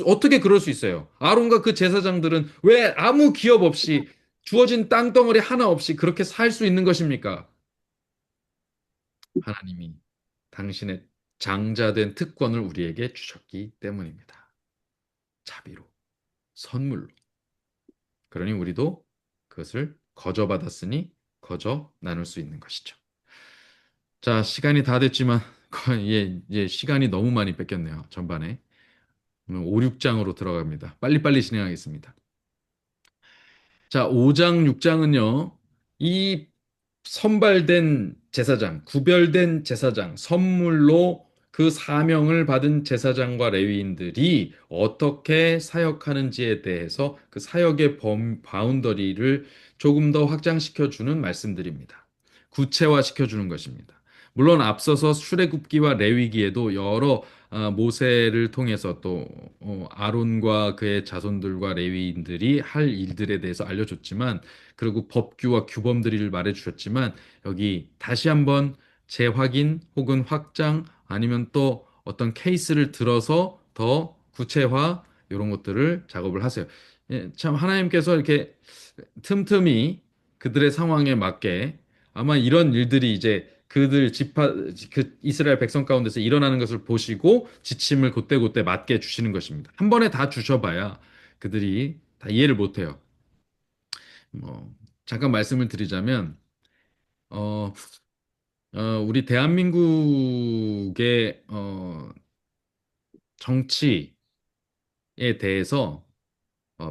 어떻게 그럴 수 있어요? 아론과 그 제사장들은 왜 아무 기업 없이 주어진 땅덩어리 하나 없이 그렇게 살 수 있는 것입니까? 하나님이 당신의 장자된 특권을 우리에게 주셨기 때문입니다. 자비로, 선물로. 그러니 우리도 그것을 거저 받았으니 거저 나눌 수 있는 것이죠. 자, 시간이 다 됐지만 거의 이제 시간이 너무 많이 뺏겼네요. 전반에. 5, 6장으로 들어갑니다. 빨리빨리 진행하겠습니다. 자, 5장, 6장은요. 이 선발된 제사장, 구별된 제사장, 선물로 그 사명을 받은 제사장과 레위인들이 어떻게 사역하는지에 대해서 그 사역의 바운더리를 조금 더 확장시켜 주는 말씀들입니다. 구체화시켜 주는 것입니다. 물론 앞서서 출애굽기와 레위기에도 여러 모세를 통해서 또 아론과 그의 자손들과 레위인들이 할 일들에 대해서 알려줬지만 그리고 법규와 규범들을 말해주셨지만 여기 다시 한번 재확인 혹은 확장 아니면 또 어떤 케이스를 들어서 더 구체화 이런 것들을 작업을 하세요. 예, 참 하나님께서 이렇게 틈틈이 그들의 상황에 맞게 아마 이런 일들이 이제 그들 지파 그 이스라엘 백성 가운데서 일어나는 것을 보시고 지침을 곧대곧대 맞게 주시는 것입니다. 한 번에 다 주셔봐야 그들이 다 이해를 못해요. 뭐 잠깐 말씀을 드리자면 어, 우리 대한민국의 정치에 대해서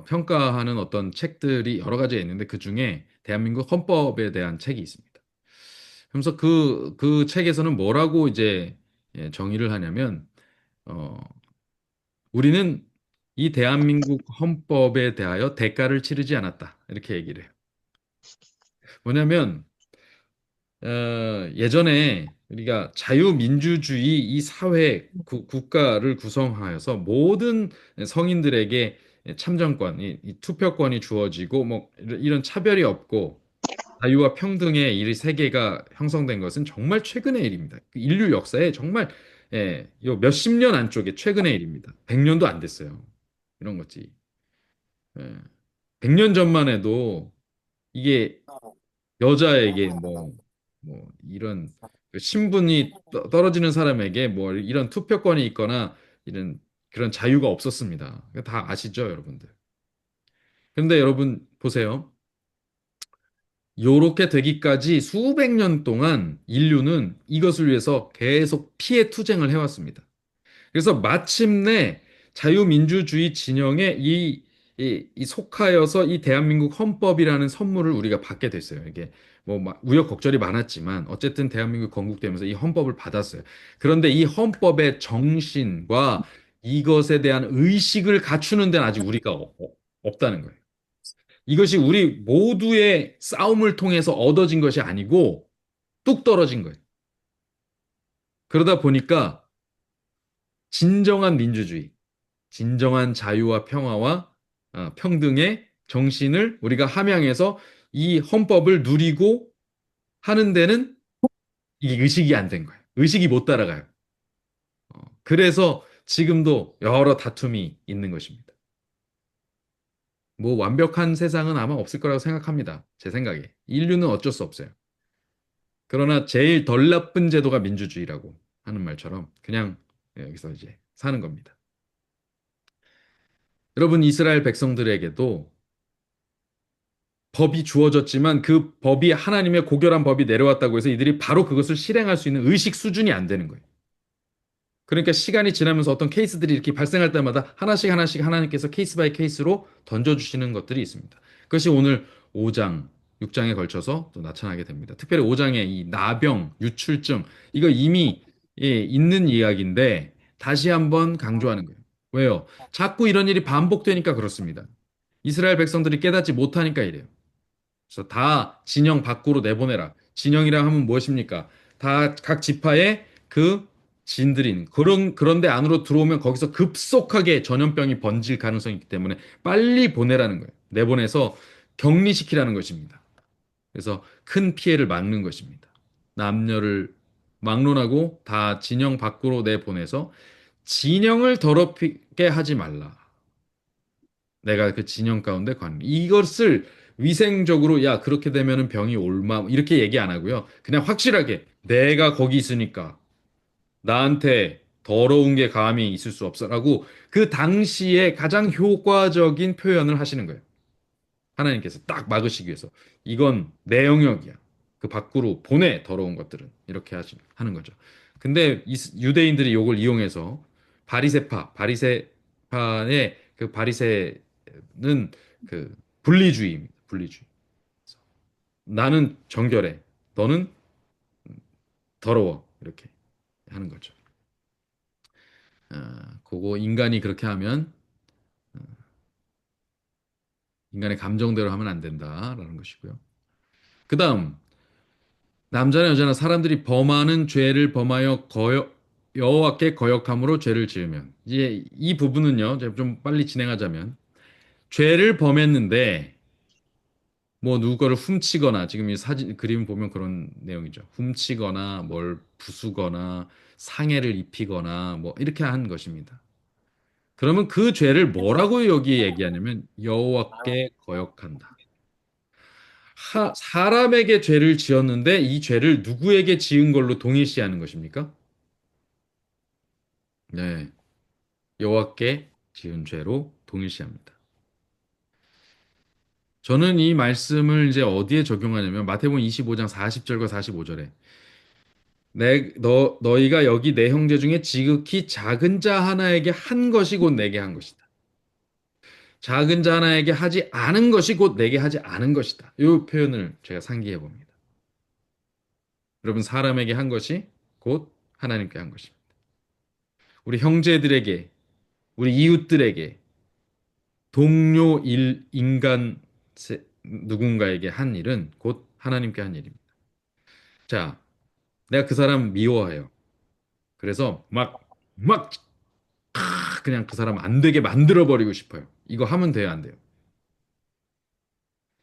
평가하는 어떤 책들이 여러 가지가 있는데 그 중에 대한민국 헌법에 대한 책이 있습니다. 그래서 그 책에서는 뭐라고 이제 예, 정의를 하냐면 어, 우리는 이 대한민국 헌법에 대하여 대가를 치르지 않았다. 이렇게 얘기를 해요. 뭐냐면 예전에 우리가 자유민주주의 이 사회 국가를 구성하여서 모든 성인들에게 참정권, 이 투표권이 주어지고 뭐 이런 차별이 없고 자유와 평등의 이 세계가 형성된 것은 정말 최근의 일입니다. 그 인류 역사에 정말 요 몇십 년 안쪽에 최근의 일입니다. 100년도 안 됐어요. 이런 거지. 예, 100년 전만 해도 이게 여자에게 뭐 이런 그 신분이 떨어지는 사람에게 뭐 이런 투표권이 있거나 이런 그런 자유가 없었습니다. 다 아시죠, 여러분들? 그런데 여러분 보세요. 요렇게 되기까지 수백 년 동안 인류는 이것을 위해서 계속 피해 투쟁을 해왔습니다. 그래서 마침내 자유민주주의 진영에 이 속하여서 이 대한민국 헌법이라는 선물을 우리가 받게 됐어요. 이게 뭐 우여곡절이 많았지만 어쨌든 대한민국 건국되면서 이 헌법을 받았어요. 그런데 이 헌법의 정신과 이것에 대한 의식을 갖추는 데는 아직 우리가 없다는 거예요. 이것이 우리 모두의 싸움을 통해서 얻어진 것이 아니고 뚝 떨어진 거예요. 그러다 보니까 진정한 민주주의, 진정한 자유와 평화와 평등의 정신을 우리가 함양해서 이 헌법을 누리고 하는 데는 이게 의식이 안 된 거예요. 의식이 못 따라가요. 그래서 지금도 여러 다툼이 있는 것입니다. 뭐 완벽한 세상은 아마 없을 거라고 생각합니다. 제 생각에. 인류는 어쩔 수 없어요. 그러나 제일 덜 나쁜 제도가 민주주의라고 하는 말처럼 그냥 여기서 이제 사는 겁니다. 여러분, 이스라엘 백성들에게도 법이 주어졌지만 그 법이 하나님의 고결한 법이 내려왔다고 해서 이들이 바로 그것을 실행할 수 있는 의식 수준이 안 되는 거예요. 그러니까 시간이 지나면서 어떤 케이스들이 이렇게 발생할 때마다 하나씩 하나씩 하나님께서 케이스 바이 케이스로 던져주시는 것들이 있습니다. 그것이 오늘 5장, 6장에 걸쳐서 또 나타나게 됩니다. 특별히 5장의 이 나병, 유출증, 이거 이미 있는 이야기인데 다시 한번 강조하는 거예요. 왜요? 자꾸 이런 일이 반복되니까 그렇습니다. 이스라엘 백성들이 깨닫지 못하니까 이래요. 그래서 다 진영 밖으로 내보내라. 진영이라 하면 무엇입니까? 다 각 지파에 그 진들인 그런데 안으로 들어오면 거기서 급속하게 전염병이 번질 가능성이 있기 때문에 빨리 보내라는 거예요. 내보내서 격리시키라는 것입니다. 그래서 큰 피해를 막는 것입니다. 남녀를 막론하고 다 진영 밖으로 내보내서 진영을 더럽히게 하지 말라. 내가 그 진영 가운데 이것을 위생적으로 야 그렇게 되면은 병이 올마 이렇게 얘기 안 하고요. 그냥 확실하게 내가 거기 있으니까 나한테 더러운 게 감히 있을 수 없어라고 그 당시에 가장 효과적인 표현을 하시는 거예요. 하나님께서 딱 막으시기 위해서 이건 내 영역이야. 그 밖으로 보내 더러운 것들은 이렇게 하는 거죠. 근데 유대인들이 이걸 이용해서 바리새파의 그 바리새는 그 분리주의입니다. 분리주의. 나는 정결해. 너는 더러워. 이렇게 하는 거죠. 그거 인간이 그렇게 하면 인간의 감정대로 하면 안 된다라는 것이고요. 그다음 남자나 여자나 사람들이 범하는 죄를 범하여 여호와께 거역함으로 죄를 지으면 이제 이 부분은요. 제가 좀 빨리 진행하자면 죄를 범했는데 뭐 누구 거를 훔치거나 지금 이 사진 그림 보면 그런 내용이죠. 훔치거나 뭘 부수거나 상해를 입히거나 뭐 이렇게 한 것입니다. 그러면 그 죄를 뭐라고 여기 얘기하냐면 여호와께 거역한다. 사람에게 죄를 지었는데 이 죄를 누구에게 지은 걸로 동일시하는 것입니까? 네, 여호와께 지은 죄로 동일시합니다. 저는 이 말씀을 이제 어디에 적용하냐면 마태복음 25장 40절과 45절에 너희가 여기 내 형제 중에 지극히 작은 자 하나에게 한 것이 곧 내게 한 것이다. 작은 자 하나에게 하지 않은 것이 곧 내게 하지 않은 것이다. 이 표현을 제가 상기해 봅니다. 여러분, 사람에게 한 것이 곧 하나님께 한 것입니다. 우리 형제들에게, 우리 이웃들에게, 동료 인간 누군가에게 한 일은 곧 하나님께 한 일입니다. 자, 내가 그 사람 미워해요. 그래서 막 그냥 그 사람 안 되게 만들어 버리고 싶어요. 이거 하면 돼요, 안 돼요?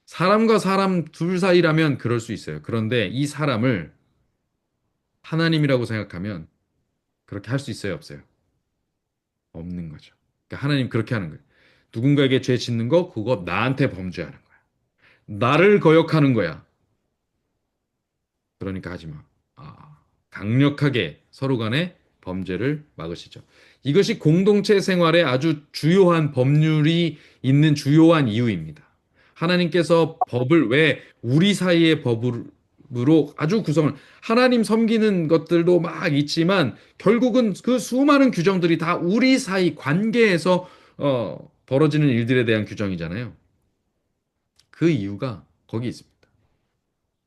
사람과 사람 둘 사이라면 그럴 수 있어요. 그런데 이 사람을 하나님이라고 생각하면 그렇게 할 수 있어요, 없어요? 없는 거죠. 그러니까 하나님 그렇게 하는 거예요. 누군가에게 죄 짓는 거, 그거 나한테 범죄하는 거야. 나를 거역하는 거야. 그러니까 하지 마. 강력하게 서로 간에 범죄를 막으시죠. 이것이 공동체 생활에 아주 주요한 법률이 있는 주요한 이유입니다. 하나님께서 법을 왜 우리 사이의 법으로 아주 구성을 하나님 섬기는 것들도 막 있지만 결국은 그 수많은 규정들이 다 우리 사이 관계에서 벌어지는 일들에 대한 규정이잖아요. 그 이유가 거기 있습니다.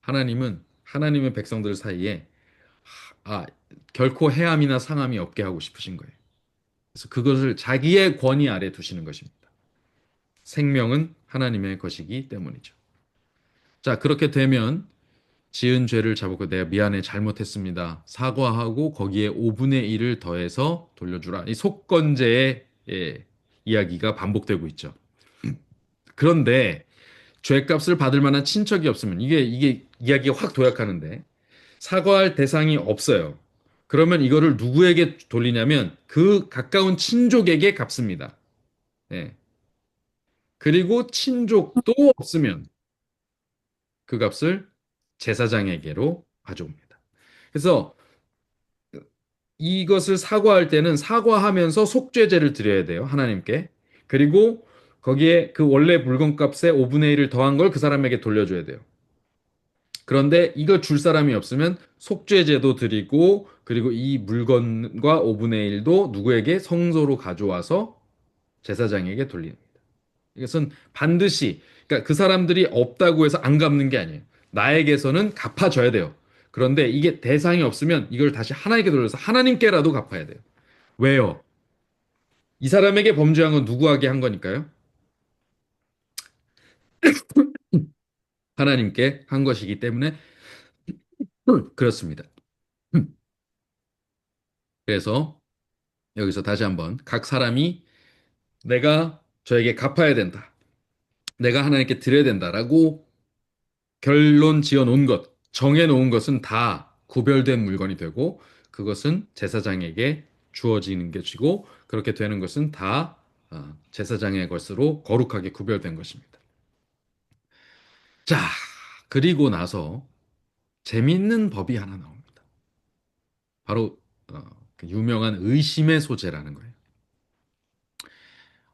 하나님은 하나님의 백성들 사이에 아, 결코 해함이나 상함이 없게 하고 싶으신 거예요. 그래서 그것을 자기의 권위 아래 두시는 것입니다. 생명은 하나님의 것이기 때문이죠. 자, 그렇게 되면 지은 죄를 잡고 내가 미안해 잘못했습니다. 사과하고 거기에 5분의 1을 더해서 돌려주라. 이 속건제의 이야기가 반복되고 있죠. 그런데 죄값을 받을 만한 친척이 없으면 이게 이야기가 확 도약하는데 사과할 대상이 없어요. 그러면 이거를 누구에게 돌리냐면 그 가까운 친족에게 갚습니다. 예. 그리고 친족도 없으면 그 값을 제사장에게로 가져옵니다. 그래서 이것을 사과할 때는 사과하면서 속죄제를 드려야 돼요. 하나님께. 그리고 거기에 그 원래 물건값의 5분의 1을 더한 걸 그 사람에게 돌려줘야 돼요. 그런데 이거 줄 사람이 없으면 속죄제도 드리고 그리고 이 물건과 5분의 1도 누구에게 성소로 가져와서 제사장에게 돌립니다. 이것은 반드시 그러니까 그 사람들이 없다고 해서 안 갚는 게 아니에요. 나에게서는 갚아줘야 돼요. 그런데 이게 대상이 없으면 이걸 다시 하나님께 돌려서 하나님께라도 갚아야 돼요. 왜요? 이 사람에게 범죄한 건 누구에게 한 거니까요? 하나님께 한 것이기 때문에 그렇습니다. 그래서 여기서 다시 한번 각 사람이 내가 저에게 갚아야 된다. 내가 하나님께 드려야 된다라고 결론 지어 놓은 것, 정해 놓은 것은 다 구별된 물건이 되고 그것은 제사장에게 주어지는 것이고 그렇게 되는 것은 다 제사장의 것으로 거룩하게 구별된 것입니다. 자, 그리고 나서 재밌는 법이 하나 나옵니다. 바로 그 유명한 의심의 소재라는 거예요.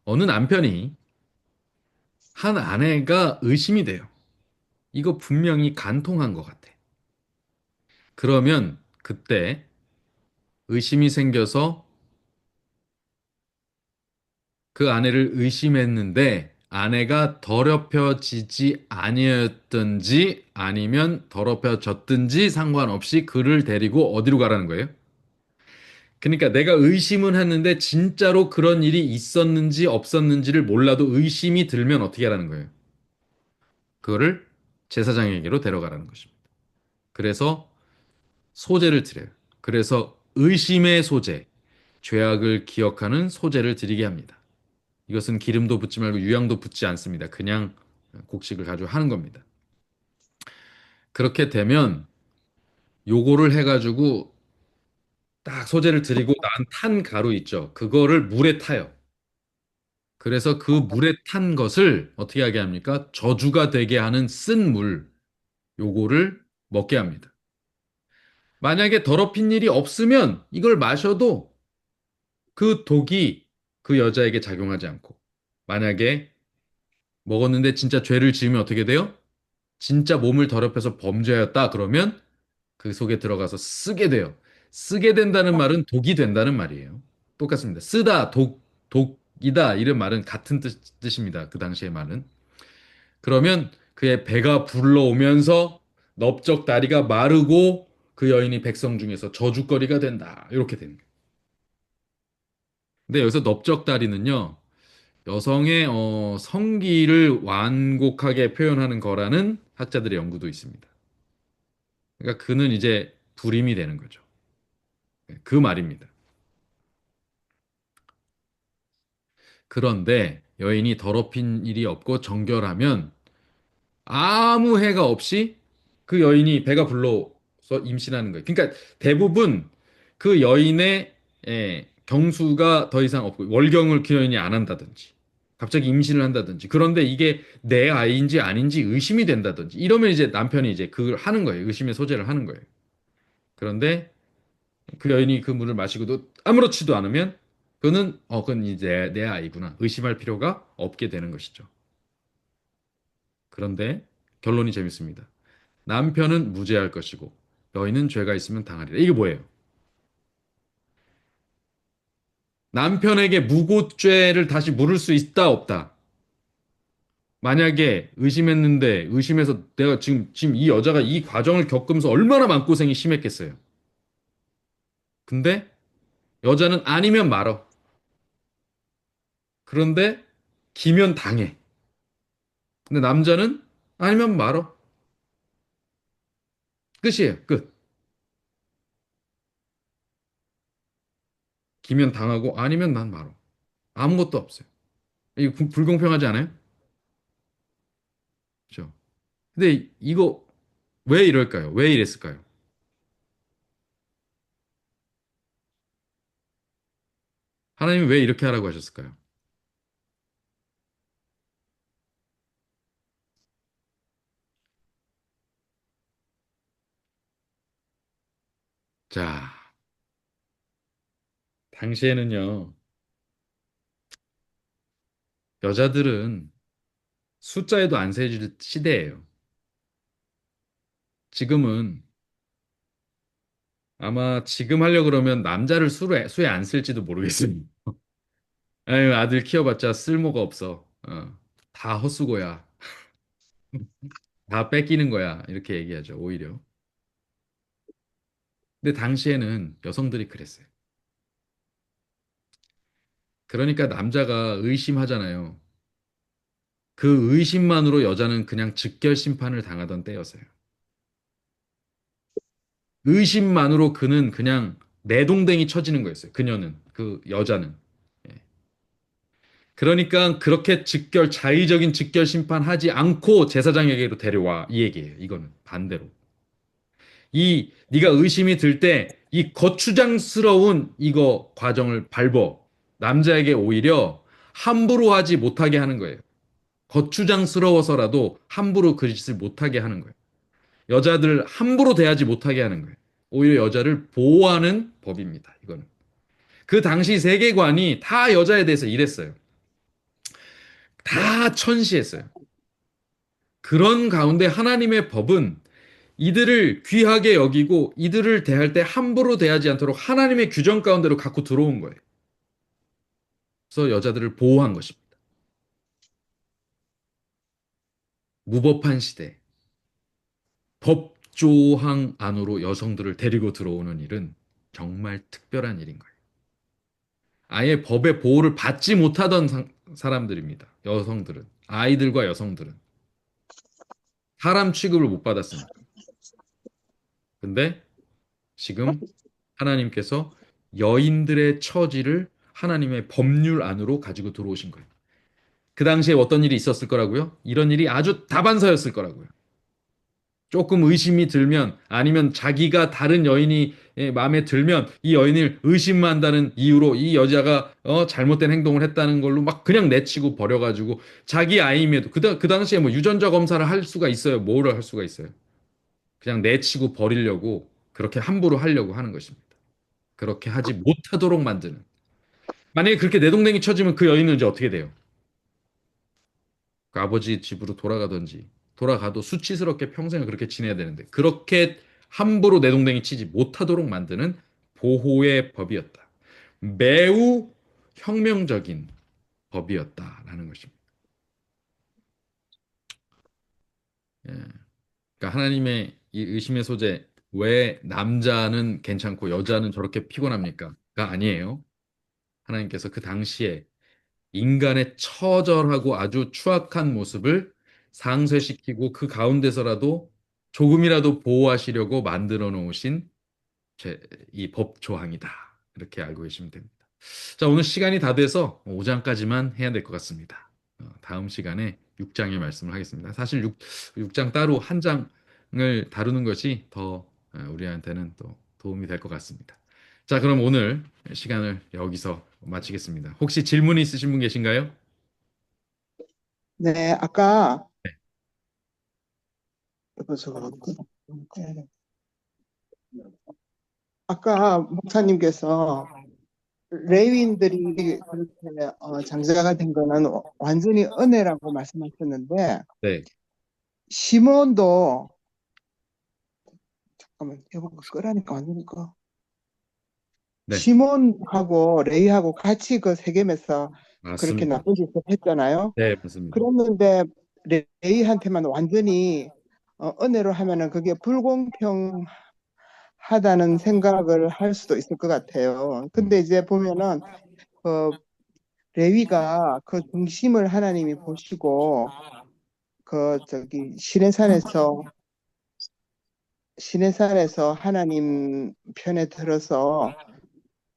어느 남편이 한 아내가 의심이 돼요. 이거 분명히 간통한 것 같아. 그러면 그때 의심이 생겨서 그 아내를 의심했는데 아내가 더럽혀지지 아니었든지 아니면 더럽혀졌든지 상관없이 그를 데리고 어디로 가라는 거예요? 그러니까 내가 의심은 했는데 진짜로 그런 일이 있었는지 없었는지를 몰라도 의심이 들면 어떻게 하라는 거예요? 그거를 제사장에게로 데려가라는 것입니다. 그래서 소재를 드려요. 그래서 의심의 소재, 죄악을 기억하는 소재를 드리게 합니다. 이것은 기름도 붓지 말고 유향도 붓지 않습니다. 그냥 곡식을 가지고 하는 겁니다. 그렇게 되면 요거를 해가지고 딱 소재를 드리고 난 탄 가루 있죠. 그거를 물에 타요. 그래서 그 물에 탄 것을 어떻게 하게 합니까? 저주가 되게 하는 쓴 물, 요거를 먹게 합니다. 만약에 더럽힌 일이 없으면 이걸 마셔도 그 독이 그 여자에게 작용하지 않고, 만약에 먹었는데 진짜 죄를 지으면 어떻게 돼요? 진짜 몸을 더럽혀서 범죄하였다 그러면 그 속에 들어가서 쓰게 돼요. 쓰게 된다는 말은 독이 된다는 말이에요. 똑같습니다. 쓰다, 독이다 이런 말은 같은 뜻입니다. 그 당시의 말은. 그러면 그의 배가 불러오면서 넓적 다리가 마르고 그 여인이 백성 중에서 저주거리가 된다. 이렇게 되는 거예요. 근데 여기서 넓적 다리는요. 여성의 성기를 완곡하게 표현하는 거라는 학자들의 연구도 있습니다. 그러니까 그는 이제 불임이 되는 거죠. 그 말입니다. 그런데 여인이 더럽힌 일이 없고 정결하면 아무 해가 없이 그 여인이 배가 불러서 임신하는 거예요. 그러니까 대부분 그 여인의 경수가 더 이상 없고 월경을 그 여인이 안 한다든지 갑자기 임신을 한다든지 그런데 이게 내 아이인지 아닌지 의심이 된다든지 이러면 이제 남편이 이제 그걸 하는 거예요. 의심의 소재를 하는 거예요. 그런데 그 여인이 그 물을 마시고도 아무렇지도 않으면 그건 이제 내 아이구나. 의심할 필요가 없게 되는 것이죠. 그런데 결론이 재밌습니다. 남편은 무죄할 것이고 여인은 죄가 있으면 당하리라. 이게 뭐예요? 남편에게 무고죄를 다시 물을 수 있다, 없다? 만약에 의심했는데 의심해서 내가 지금 이 여자가 이 과정을 겪으면서 얼마나 마음고생이 심했겠어요. 근데 여자는 아니면 말어. 그런데 기면 당해. 근데 남자는 아니면 말어. 끝이에요. 끝. 기면 당하고 아니면 난 말어. 아무것도 없어요. 이거 불공평하지 않아요? 그죠? 근데 이거 왜 이럴까요? 왜 이랬을까요? 하나님이 왜 이렇게 하라고 하셨을까요? 자, 당시에는요, 여자들은 숫자에도 안 세질 시대예요. 지금은 아마 지금 하려 그러면 남자를 수에 안 쓸지도 모르겠어요. 아유, 아들 키워봤자 쓸모가 없어. 다 헛수고야. 다 뺏기는 거야. 이렇게 얘기하죠, 오히려. 근데 당시에는 여성들이 그랬어요. 그러니까 남자가 의심하잖아요. 그 의심만으로 여자는 그냥 즉결 심판을 당하던 때였어요. 의심만으로 그는 그냥 내동댕이 쳐지는 거였어요. 그녀는, 그 여자는. 예. 그러니까 그렇게 자의적인 즉결 심판하지 않고 제사장에게로 데려와. 이 얘기예요. 이거는 반대로. 네가 의심이 들 때 이 거추장스러운 이거 과정을 밟어. 남자에게 오히려 함부로 하지 못하게 하는 거예요. 거추장스러워서라도 함부로 그 짓을 못하게 하는 거예요. 여자들 함부로 대하지 못하게 하는 거예요. 오히려 여자를 보호하는 법입니다. 이거는. 그 당시 세계관이 다 여자에 대해서 이랬어요. 다 천시했어요. 그런 가운데 하나님의 법은 이들을 귀하게 여기고 이들을 대할 때 함부로 대하지 않도록 하나님의 규정 가운데로 갖고 들어온 거예요. 그래서 여자들을 보호한 것입니다. 무법한 시대, 법조항 안으로 여성들을 데리고 들어오는 일은 정말 특별한 일인 거예요. 아예 법의 보호를 받지 못하던 사람들입니다. 여성들은. 아이들과 여성들은. 사람 취급을 못 받았으니까. 근데 지금 하나님께서 여인들의 처지를 하나님의 법률 안으로 가지고 들어오신 거예요. 그 당시에 어떤 일이 있었을 거라고요? 이런 일이 아주 다반사였을 거라고요. 조금 의심이 들면 아니면 자기가 다른 여인이 마음에 들면 이 여인을 의심한다는 이유로 이 여자가 잘못된 행동을 했다는 걸로 막 그냥 내치고 버려가지고 자기 아임에도 그 당시에 뭐 유전자 검사를 할 수가 있어요. 뭐를 할 수가 있어요. 그냥 내치고 버리려고 그렇게 함부로 하려고 하는 것입니다. 그렇게 하지 못하도록 만드는. 만약에 그렇게 내동댕이 쳐지면 그 여인은 이제 어떻게 돼요? 그 아버지 집으로 돌아가든지 돌아가도 수치스럽게 평생을 그렇게 지내야 되는데 그렇게 함부로 내동댕이 치지 못하도록 만드는 보호의 법이었다. 매우 혁명적인 법이었다라는 것입니다. 예. 그러니까 하나님의 이 의심의 소재 왜 남자는 괜찮고 여자는 저렇게 피곤합니까?가 아니에요. 하나님께서 그 당시에 인간의 처절하고 아주 추악한 모습을 상쇄시키고 그 가운데서라도 조금이라도 보호하시려고 만들어 놓으신 이 법 조항이다. 이렇게 알고 계시면 됩니다. 자, 오늘 시간이 다 돼서 5장까지만 해야 될 것 같습니다. 다음 시간에 6장의 말씀을 하겠습니다. 사실 6장 따로 한 장을 다루는 것이 더 우리한테는 또 도움이 될 것 같습니다. 자, 그럼 오늘 시간을 여기서 마치겠습니다. 혹시 질문이 있으신 분 계신가요? 네, 아까, 네, 아까 목사님께서 레위인들이 그렇게 장자가 된 거는 완전히 은혜라고 말씀하셨는데, 네, 시몬도, 잠깐만, 여보가 끄라니까 완전히 꺼. 네, 시몬하고 레위하고 같이 그 세겜에서 그렇게 맞습니다. 나쁜 짓을 했잖아요. 네, 맞습니다. 그랬는데 레위한테만 완전히 은혜로 하면은 그게 불공평하다는 생각을 할 수도 있을 것 같아요. 근데 이제 보면은 그 레위가 그 중심을 하나님이 보시고 그 저기 시내산에서 하나님 편에 들어서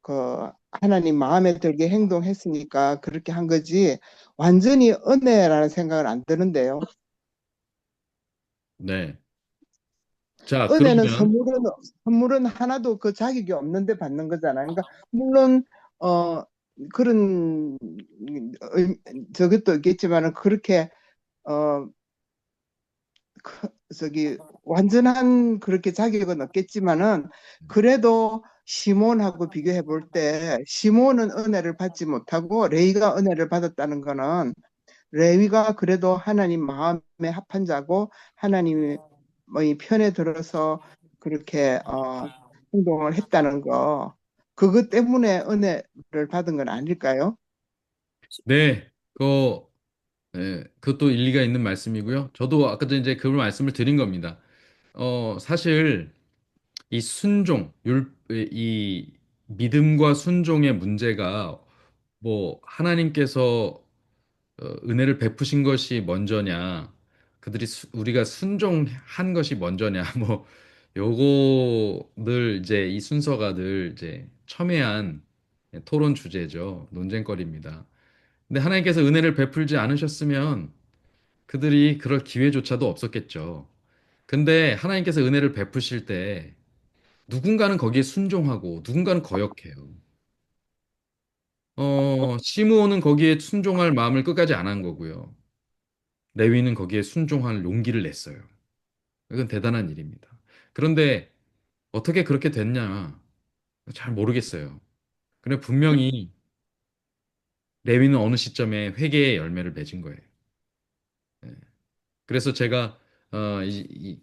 그 하나님 마음에 들게 행동했으니까 그렇게 한 거지 완전히 은혜라는 생각은 안 드는데요. 네. 자, 은혜는 그러면 선물은 하나도 그 자격이 없는데 받는 거잖아요. 그러니까 물론 그런 저것도 있겠지만은 그렇게 어 저기 완전한 그렇게 자격은 없겠지만은 그래도 시몬하고 비교해 볼 때 시몬은 은혜를 받지 못하고 레위가 은혜를 받았다는 거는 레위가 그래도 하나님 마음에 합한 자고 하나님의 편에 들어서 그렇게 행동을 했다는 거 그것 때문에 은혜를 받은 건 아닐까요? 네, 그것도 일리가 있는 말씀이고요. 저도 아까 전에 이제 그 말씀을 드린 겁니다. 사실 이 이 믿음과 순종의 문제가 뭐 하나님께서 은혜를 베푸신 것이 먼저냐, 우리가 순종한 것이 먼저냐, 뭐 요거 늘 이제 이 순서가 늘 이제 첨예한 토론 주제죠. 논쟁거리입니다. 근데 하나님께서 은혜를 베풀지 않으셨으면 그들이 그럴 기회조차도 없었겠죠. 근데 하나님께서 은혜를 베푸실 때 누군가는 거기에 순종하고 누군가는 거역해요. 시므온은 거기에 순종할 마음을 끝까지 안 한 거고요. 레위는 거기에 순종할 용기를 냈어요. 이건 대단한 일입니다. 그런데 어떻게 그렇게 됐냐? 잘 모르겠어요. 근데 분명히 레위는 어느 시점에 회개의 열매를 맺은 거예요. 예. 그래서 제가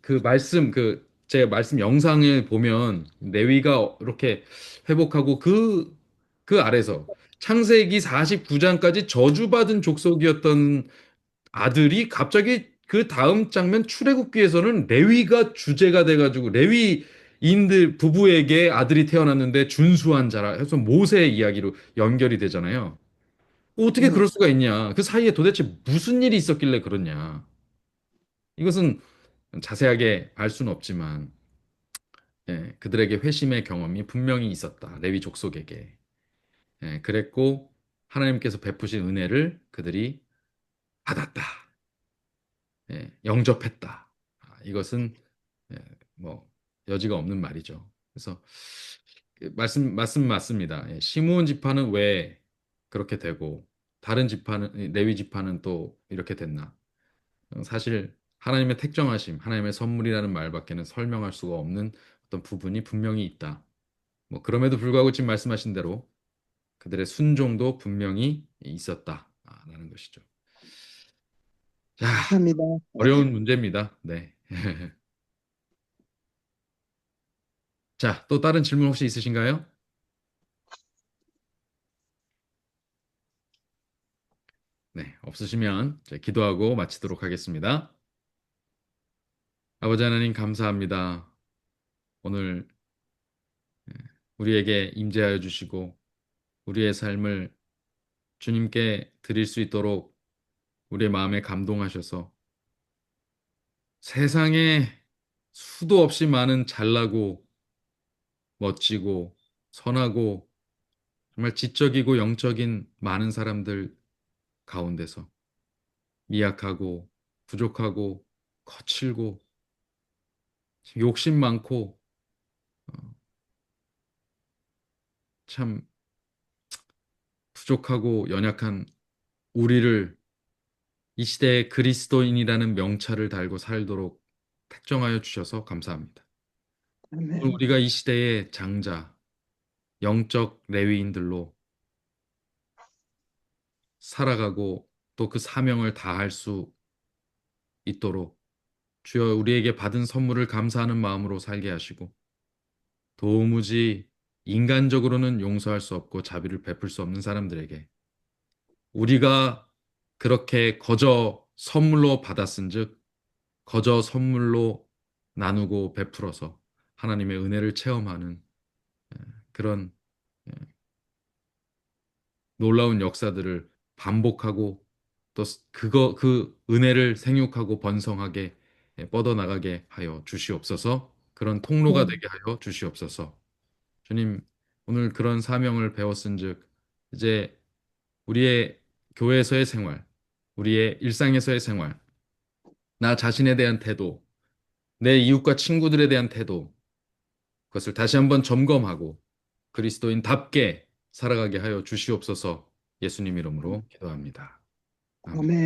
그 말씀 제가 말씀 영상을 보면 레위가 이렇게 회복하고 그 아래서 창세기 49장까지 저주받은 족속이었던 아들이 갑자기 그 다음 장면 출애굽기에서는 레위가 주제가 돼가지고 레위인들 부부에게 아들이 태어났는데 준수한 자라 해서 모세의 이야기로 연결이 되잖아요. 어떻게 음, 그럴 수가 있냐? 그 사이에 도대체 무슨 일이 있었길래 그러냐? 이것은 자세하게 알 수는 없지만 그들에게 회심의 경험이 분명히 있었다. 레위 족속에게. 그랬고 하나님께서 베푸신 은혜를 그들이 받았다. 영접했다. 이것은 예, 뭐 여지가 없는 말이죠. 그래서 맞습니다. 예, 시므온 지파는 왜 그렇게 되고 다른 지파는 레위 지파는 또 이렇게 됐나? 사실 하나님의 택정하심, 하나님의 선물이라는 말밖에는 설명할 수가 없는 어떤 부분이 분명히 있다. 뭐 그럼에도 불구하고 지금 말씀하신 대로 그들의 순종도 분명히 있었다라는 것이죠. 자, 감사합니다. 어려운 문제입니다. 네. 자, 또 다른 질문 혹시 있으신가요? 네, 없으시면 이제 기도하고 마치도록 하겠습니다. 아버지 하나님 감사합니다. 오늘 우리에게 임재하여 주시고 우리의 삶을 주님께 드릴 수 있도록 우리의 마음에 감동하셔서 세상에 수도 없이 많은 잘나고 멋지고 선하고 정말 지적이고 영적인 많은 사람들 가운데서 미약하고 부족하고 거칠고 욕심 많고 참 부족하고 연약한 우리를 이 시대의 그리스도인이라는 명찰을 달고 살도록 택정하여 주셔서 감사합니다. 오늘 아멘. 우리가 이 시대의 장자, 영적 레위인들로 살아가고 또 그 사명을 다할 수 있도록 주여 우리에게 받은 선물을 감사하는 마음으로 살게 하시고 도무지 인간적으로는 용서할 수 없고 자비를 베풀 수 없는 사람들에게 우리가 그렇게 거저 선물로 받았은즉 거저 선물로 나누고 베풀어서 하나님의 은혜를 체험하는 그런 놀라운 역사들을 반복하고 또 그 은혜를 생육하고 번성하게 뻗어나가게 하여 주시옵소서. 그런 통로가 네. 되게 하여 주시옵소서. 주님, 오늘 그런 사명을 배웠은즉 이제 우리의 교회에서의 생활, 우리의 일상에서의 생활, 나 자신에 대한 태도, 내 이웃과 친구들에 대한 태도, 그것을 다시 한번 점검하고 그리스도인답게 살아가게 하여 주시옵소서. 예수님 이름으로 기도합니다. 아멘. 아멘.